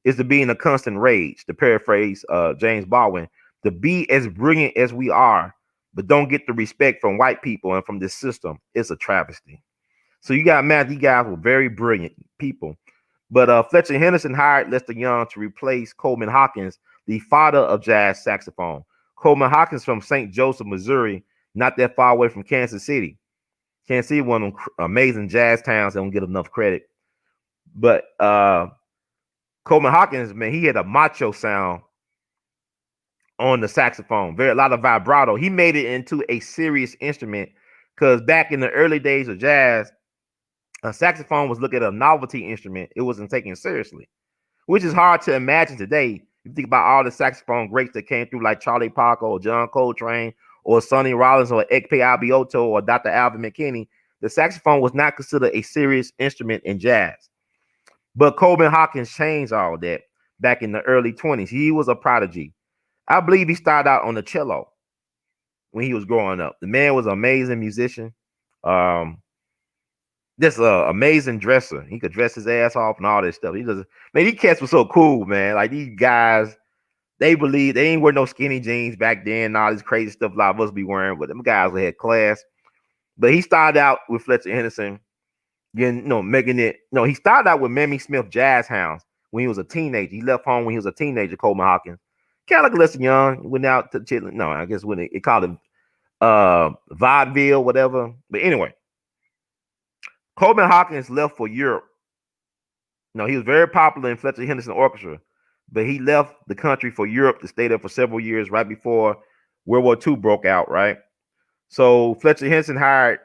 is to be in a constant rage, to paraphrase James Baldwin, to be as brilliant as we are, but don't get the respect from white people and from this system. It's a travesty. So you got mad, these guys were very brilliant people. But Fletcher Henderson hired Lester Young to replace Coleman Hawkins, the father of jazz saxophone. Coleman Hawkins from St. Joseph, Missouri, not that far away from Kansas City. Kansas City, one of them amazing jazz towns that don't get enough credit. But Coleman Hawkins, man, he had a macho sound on the saxophone. A lot of vibrato. He made it into a serious instrument because back in the early days of jazz, a saxophone was looked at a novelty instrument. It wasn't taken seriously, which is hard to imagine today. You think about all the saxophone greats that came through, like Charlie Parker or John Coltrane or Sonny Rollins or Ekpe Albiotto or Dr. Alvin McKinney. The saxophone was not considered a serious instrument in jazz. But Coleman Hawkins changed all that back in the early 20s. He was a prodigy. I believe he started out on the cello when he was growing up. The man was an amazing musician. Just an amazing dresser. He could dress his ass off and all this stuff. Man, these cats were so cool, man. Like these guys, they believe they ain't wear no skinny jeans back then and all this crazy stuff a lot of us be wearing, but them guys had class. But he started out with Fletcher Henderson, making it. No, he started out with Mamie Smith Jazz Hounds when he was a teenager. He left home when he was a teenager, Coleman Hawkins. Kind of like Lester Young, went out to chill. No, I guess when it called him vaudeville, whatever. But anyway, Coleman Hawkins left for Europe. No, he was very popular in Fletcher Henderson Orchestra, but he left the country for Europe to stay there for several years right before World War II broke out, right? So Fletcher Henderson hired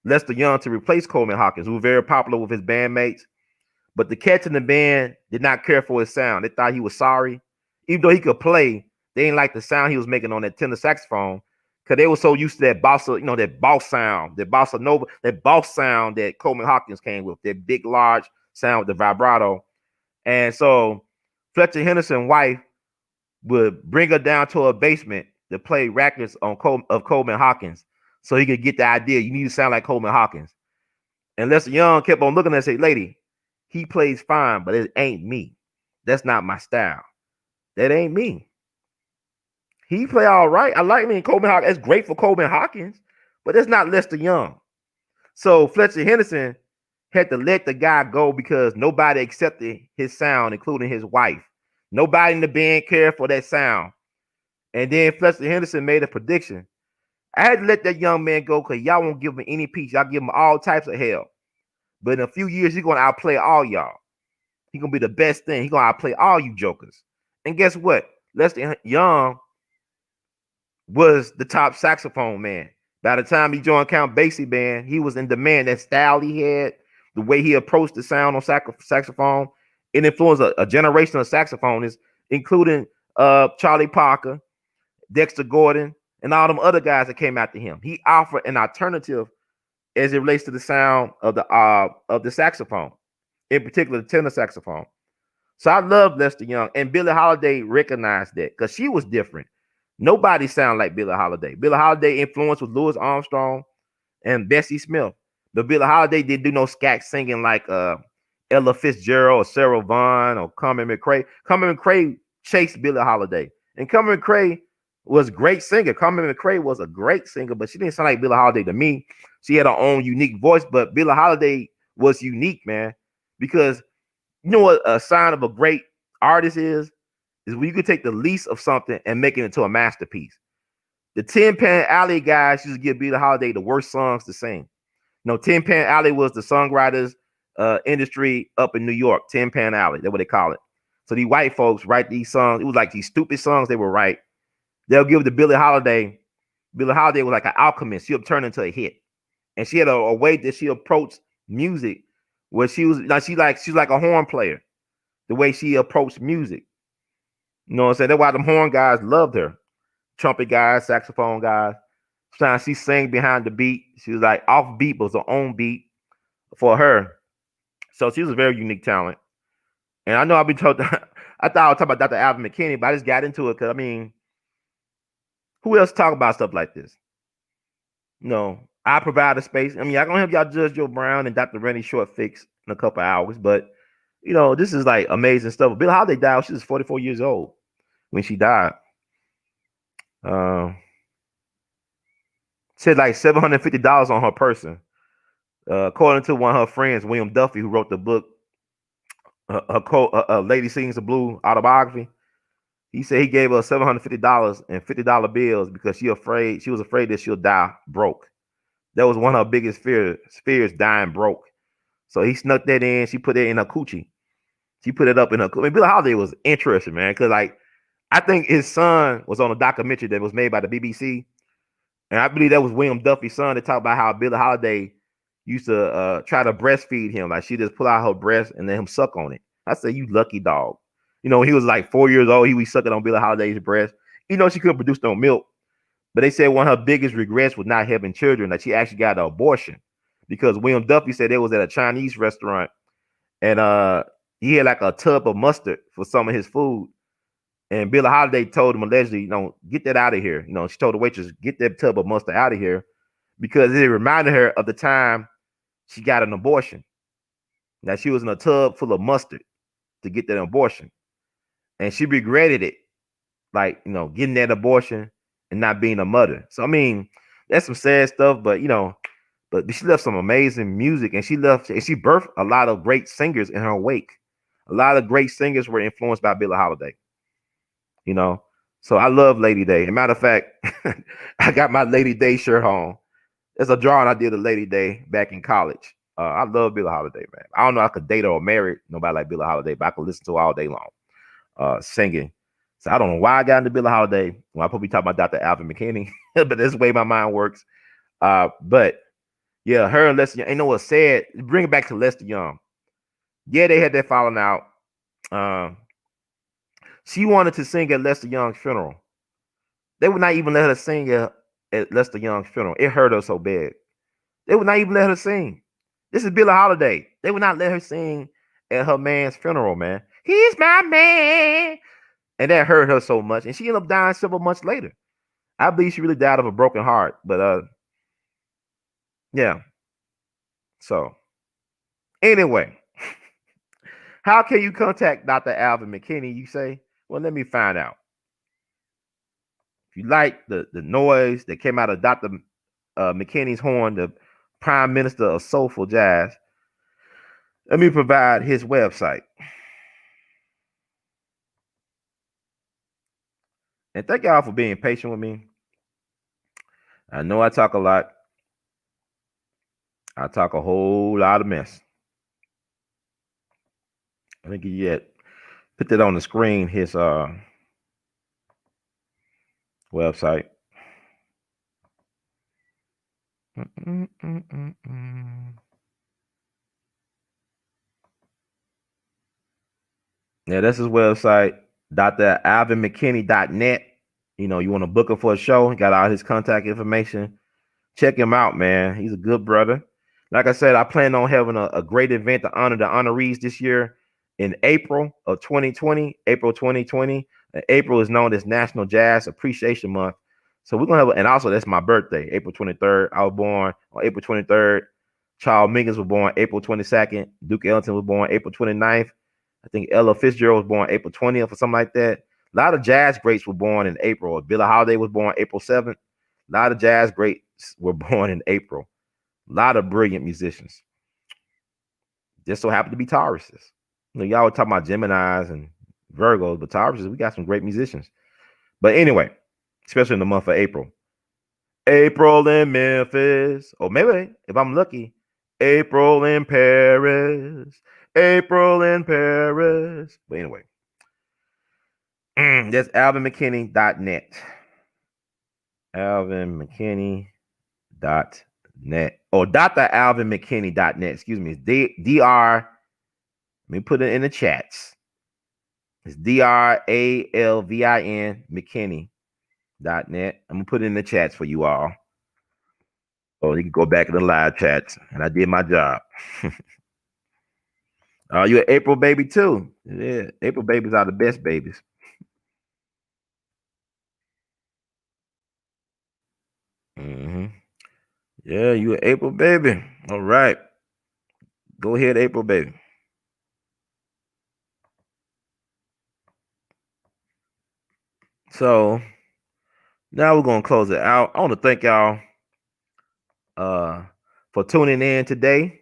Lester Young to replace Coleman Hawkins, who was very popular with his bandmates. But the cats in the band did not care for his sound. They thought he was sorry. Even though he could play, they didn't like the sound he was making on that tenor saxophone because they were so used to that bossa, that boss sound, that bossa nova, that boss sound that Coleman Hawkins came with, that big, large sound with the vibrato. And so Fletcher Henderson's wife would bring her down to her basement to play records of Coleman Hawkins so he could get the idea. You need to sound like Coleman Hawkins. And Lester Young kept on looking and say, lady, he plays fine, but it ain't me. That's not my style. That ain't me. He play all right. I like me and Coleman Hawkins. It's great for Coleman Hawkins, but it's not Lester Young. So Fletcher Henderson had to let the guy go because nobody accepted his sound, including his wife. Nobody in the band cared for that sound. And then Fletcher Henderson made a prediction. I had to let that young man go because y'all won't give him any peace. Y'all give him all types of hell. But in a few years, he's going to outplay all y'all. He's going to be the best thing. He's going to outplay all you jokers. And guess what? Lester Young was the top saxophone man. By the time he joined Count Basie band, he was in demand. That style he had, the way he approached the sound on saxophone, it influenced a generation of saxophonists, including Charlie Parker, Dexter Gordon, and all them other guys that came after him. He offered an alternative as it relates to the sound of the saxophone, in particular the tenor saxophone. So I love Lester Young, and Billie Holiday recognized that because she was different. Nobody sounded like Billie Holiday. Billie Holiday influence was Louis Armstrong and Bessie Smith. But Billie Holiday didn't do no scat singing like Ella Fitzgerald or Sarah Vaughan or Carmen McRae. Carmen McRae chased Billie Holiday, and Carmen McRae was a great singer. Carmen McRae was a great singer, but she didn't sound like Billie Holiday to me. She had her own unique voice, but Billie Holiday was unique, man, because you know what a sign of a great artist is when you can take the least of something and make it into a masterpiece. The Tin Pan Alley guys used to give Billie Holiday the worst songs to sing. No, Tin Pan Alley was the songwriters industry up in New York. Tin Pan Alley, that's what they call it. So these white folks write these songs. It was like these stupid songs they would write, They'll give it to Billie Holiday. Billie Holiday was like an alchemist. She'll turn into a hit, and she had a way that she approached music, where she was like she's like a horn player. The way she approached music, you know what I'm saying? That's why them horn guys loved her. Trumpet guys, saxophone guys. Sometimes she sang behind the beat. She was like off beat, but was her own beat for her. So she was a very unique talent. And I know I'll be told. I thought I was talking about Dr. Alvin McKinney, but I just got into it because I mean, who else talk about stuff like this? No, I provide a space. I mean, I gonna have y'all Judge Joe Brown and Dr. Rennie Short fix in a couple hours, but you know, this is like amazing stuff. Billie Holiday died. She was 44 years old when she died. Said like $750 on her person. According to one of her friends, William Duffy, who wrote the book, Lady Sings the Blue autobiography. He said he gave her $750 and $50 bills because she was afraid that she'll die broke. That was one of her biggest fears, dying broke. So he snuck that in. She put it in her coochie. She put it up in her. I mean, Billie Holiday was interesting, man, because like I think his son was on a documentary that was made by the BBC, and I believe that was William Duffy's son that talked about how Billie Holiday used to try to breastfeed him. Like she just pull out her breast and let him suck on it. I said, "You lucky dog." You know, when he was like 4 years old, he was sucking on Billie Holiday's breast. You know, she couldn't produce no milk, but they said one of her biggest regrets was not having children. That she actually got an abortion because William Duffy said they was at a Chinese restaurant and he had like a tub of mustard for some of his food. And Billie Holiday told him allegedly, you know, get that out of here. You know, she told the waitress, get that tub of mustard out of here because it reminded her of the time she got an abortion. Now she was in a tub full of mustard to get that abortion. And she regretted it, like, you know, getting that abortion and not being a mother. So, I mean, that's some sad stuff, but, you know, but she left some amazing music and she birthed a lot of great singers in her wake. A lot of great singers were influenced by Billie Holiday. You know, so I love Lady Day. As a matter of fact, I got my Lady Day shirt on. It's a drawing I did of Lady Day back in college. I love Billie Holiday, man. I don't know if I could date her or marry nobody like Billie Holiday, but I could listen to her all day long, singing. So I don't know why I got into Billie Holiday when I probably talk about Dr. Alvin McKinney, but that's the way my mind works. But yeah, her and Lester Young, you know what's sad? Bring it back to Lester Young. Yeah, they had that falling out. She wanted to sing at Lester Young's funeral. They would not even let her sing at Lester Young's funeral. It hurt her so bad. They would not even let her sing. This is Billie Holiday. They would not let her sing at her man's funeral, man. He's my man. And that hurt her so much. And she ended up dying several months later. I believe she really died of a broken heart. But yeah. So anyway, how can you contact Dr. Alvin McKinney? You say, well, let me find out. If you like the noise that came out of Dr. McKinney's horn, the Prime Minister of Soulful Jazz, let me provide his website. And thank y'all for being patient with me. I know I talk a lot. I talk a whole lot of mess. Let me get you that. Put that on the screen, his website. Yeah, that's his website, dralvinmckinney.net. You know, you want to book him for a show, he got all his contact information. Check him out, man. He's a good brother. Like I said, I plan on having a great event to honor the honorees this year in April of 2020. April 2020. April is known as National Jazz Appreciation Month. So we're gonna have, and also that's my birthday, April 23rd. I was born on April 23rd. Charles Mingus was born April 22nd. Duke Ellington was born April 29th. I think Ella Fitzgerald was born April 20th or something like that. A lot of jazz greats were born in April. Billie Holiday was born April 7th. A lot of jazz greats were born in April. A lot of brilliant musicians. Just so happen to be Tauruses. You know, y'all were talking about Geminis and Virgos, but Tauruses, we got some great musicians. But anyway, especially in the month of April. April in Memphis. Or maybe, if I'm lucky, April in Paris. April in Paris. But anyway, that's alvinmckinney.net. Alvin McKinney.net. Oh, Dr. Alvin McKinney.net. Excuse me. It's DR. Let me put it in the chats. It's DRALVIN McKinney.net. I'm gonna put it in the chats for you all. Oh, you can go back in the live chats, and I did my job. You're an April baby too. Yeah, April babies are the best babies. Mm-hmm. Yeah, you an April baby. All right. Go ahead, April baby. So now we're gonna close it out. I want to thank y'all for tuning in today.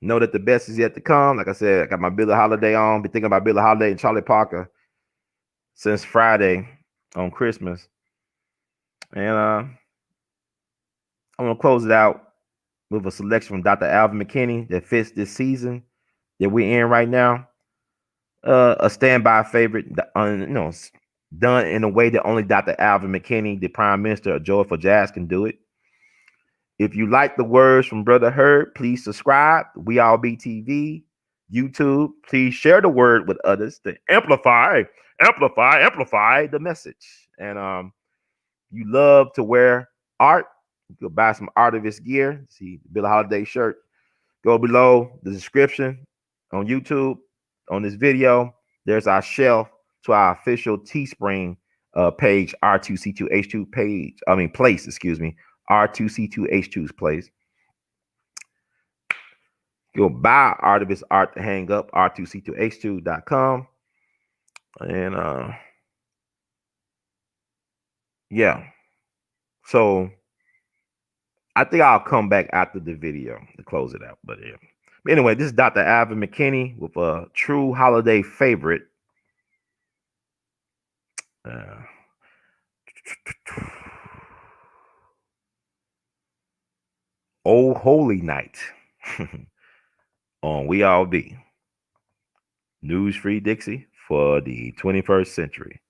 Know that the best is yet to come. Like I said, I got my Billie Holiday on. Been thinking about Billie Holiday and Charlie Parker since Friday on Christmas. And I'm gonna close it out with a selection from Dr. Alvin McKinney that fits this season that we're in right now. A standby favorite, done in a way that only Dr. Alvin McKinney, the Prime Minister of Joyful Jazz, can do it. If you like the words from Brother Herb, please subscribe. We All Be TV, YouTube. Please share the word with others to amplify the message. And you love to wear art, you can buy some Artivist gear. See the Billie Holiday shirt. Go below the description on YouTube on this video. There's our shelf to our official Teespring page, R2C2H2 place, excuse me, R2C2H2's place. You'll buy Artivist art to hang up, R2C2H2.com. And yeah. So I think I'll come back after the video to close it out. But yeah. Anyway, this is Dr. Alvin McKinney with a true holiday favorite. Oh Holy Night on We All Be. News Free Dixie for the 21st century.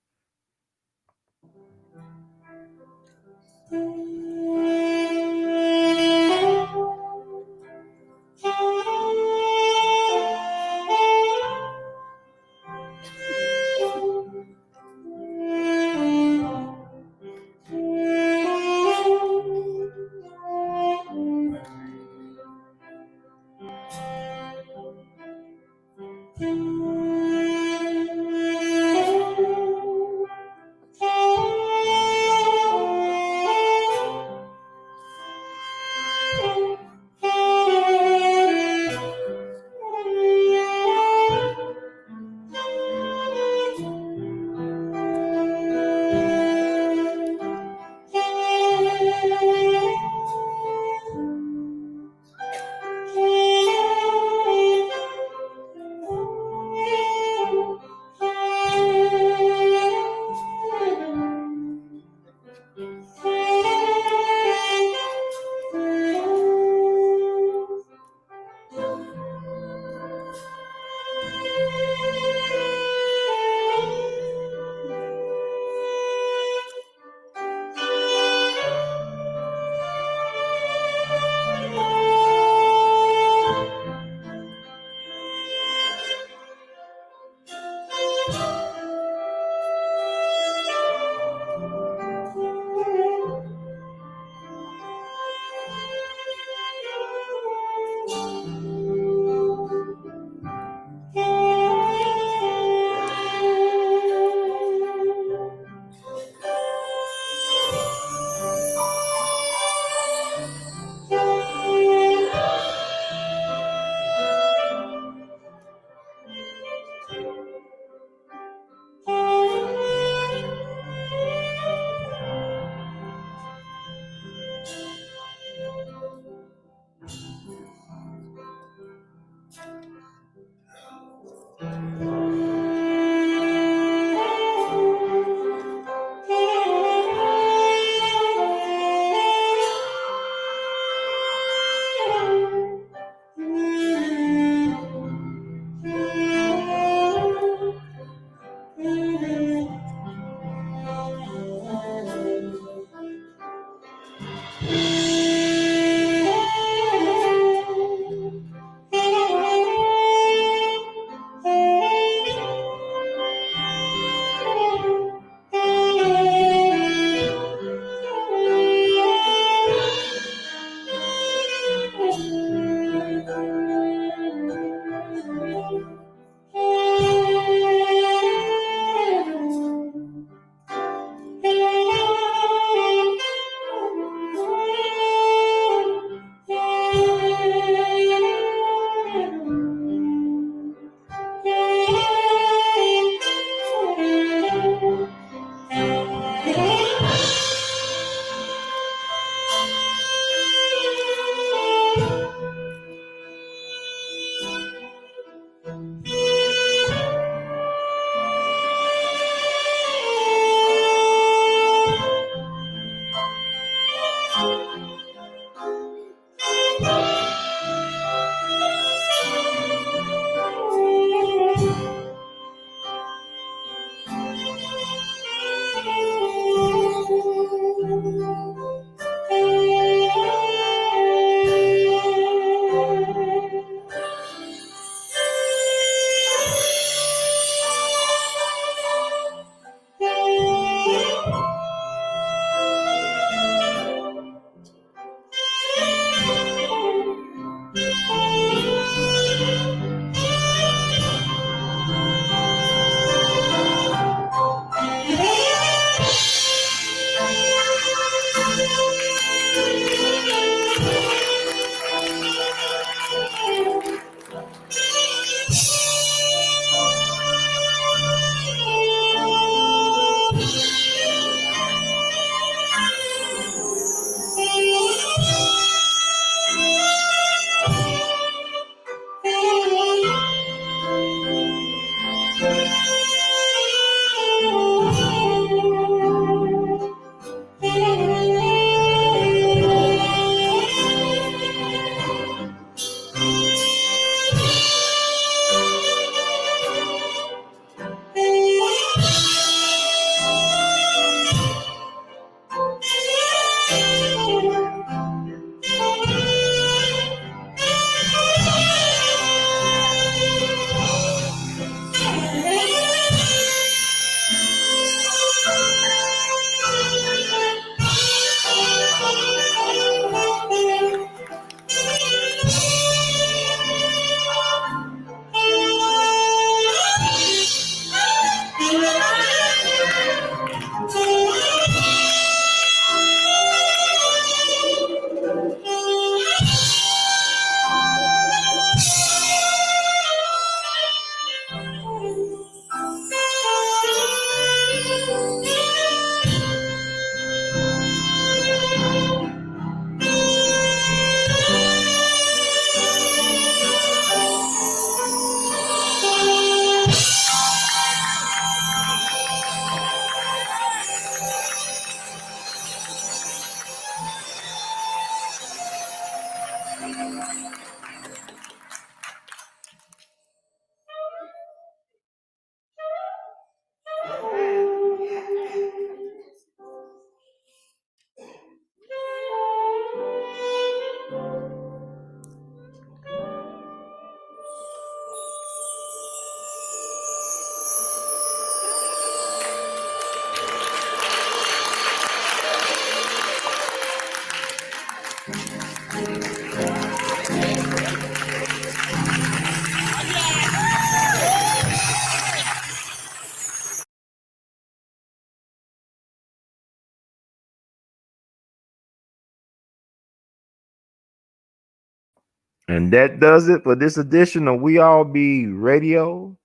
And that does it for this edition of We All Be Radio,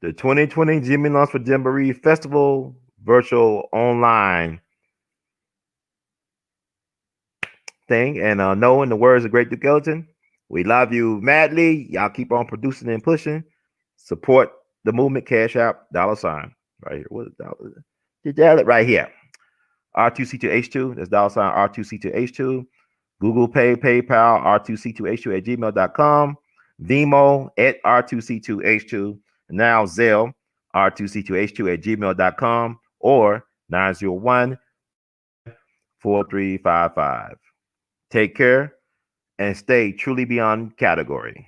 the 2020 Jimmy Lunch for Jamboree Festival virtual online thing. And knowing the words of Great Duke Ellington, we love you madly. Y'all keep on producing and pushing. Support the movement. Cash App, $, right here. What is dollar? Did that right here. R2C2H2. That's $R2C2H2. Google Pay, PayPal, R2C2H2 at gmail.com. Vimo at R2C2H2. Now Zelle, R2C2H2 at gmail.com or 901-4355. Take care and stay truly beyond category.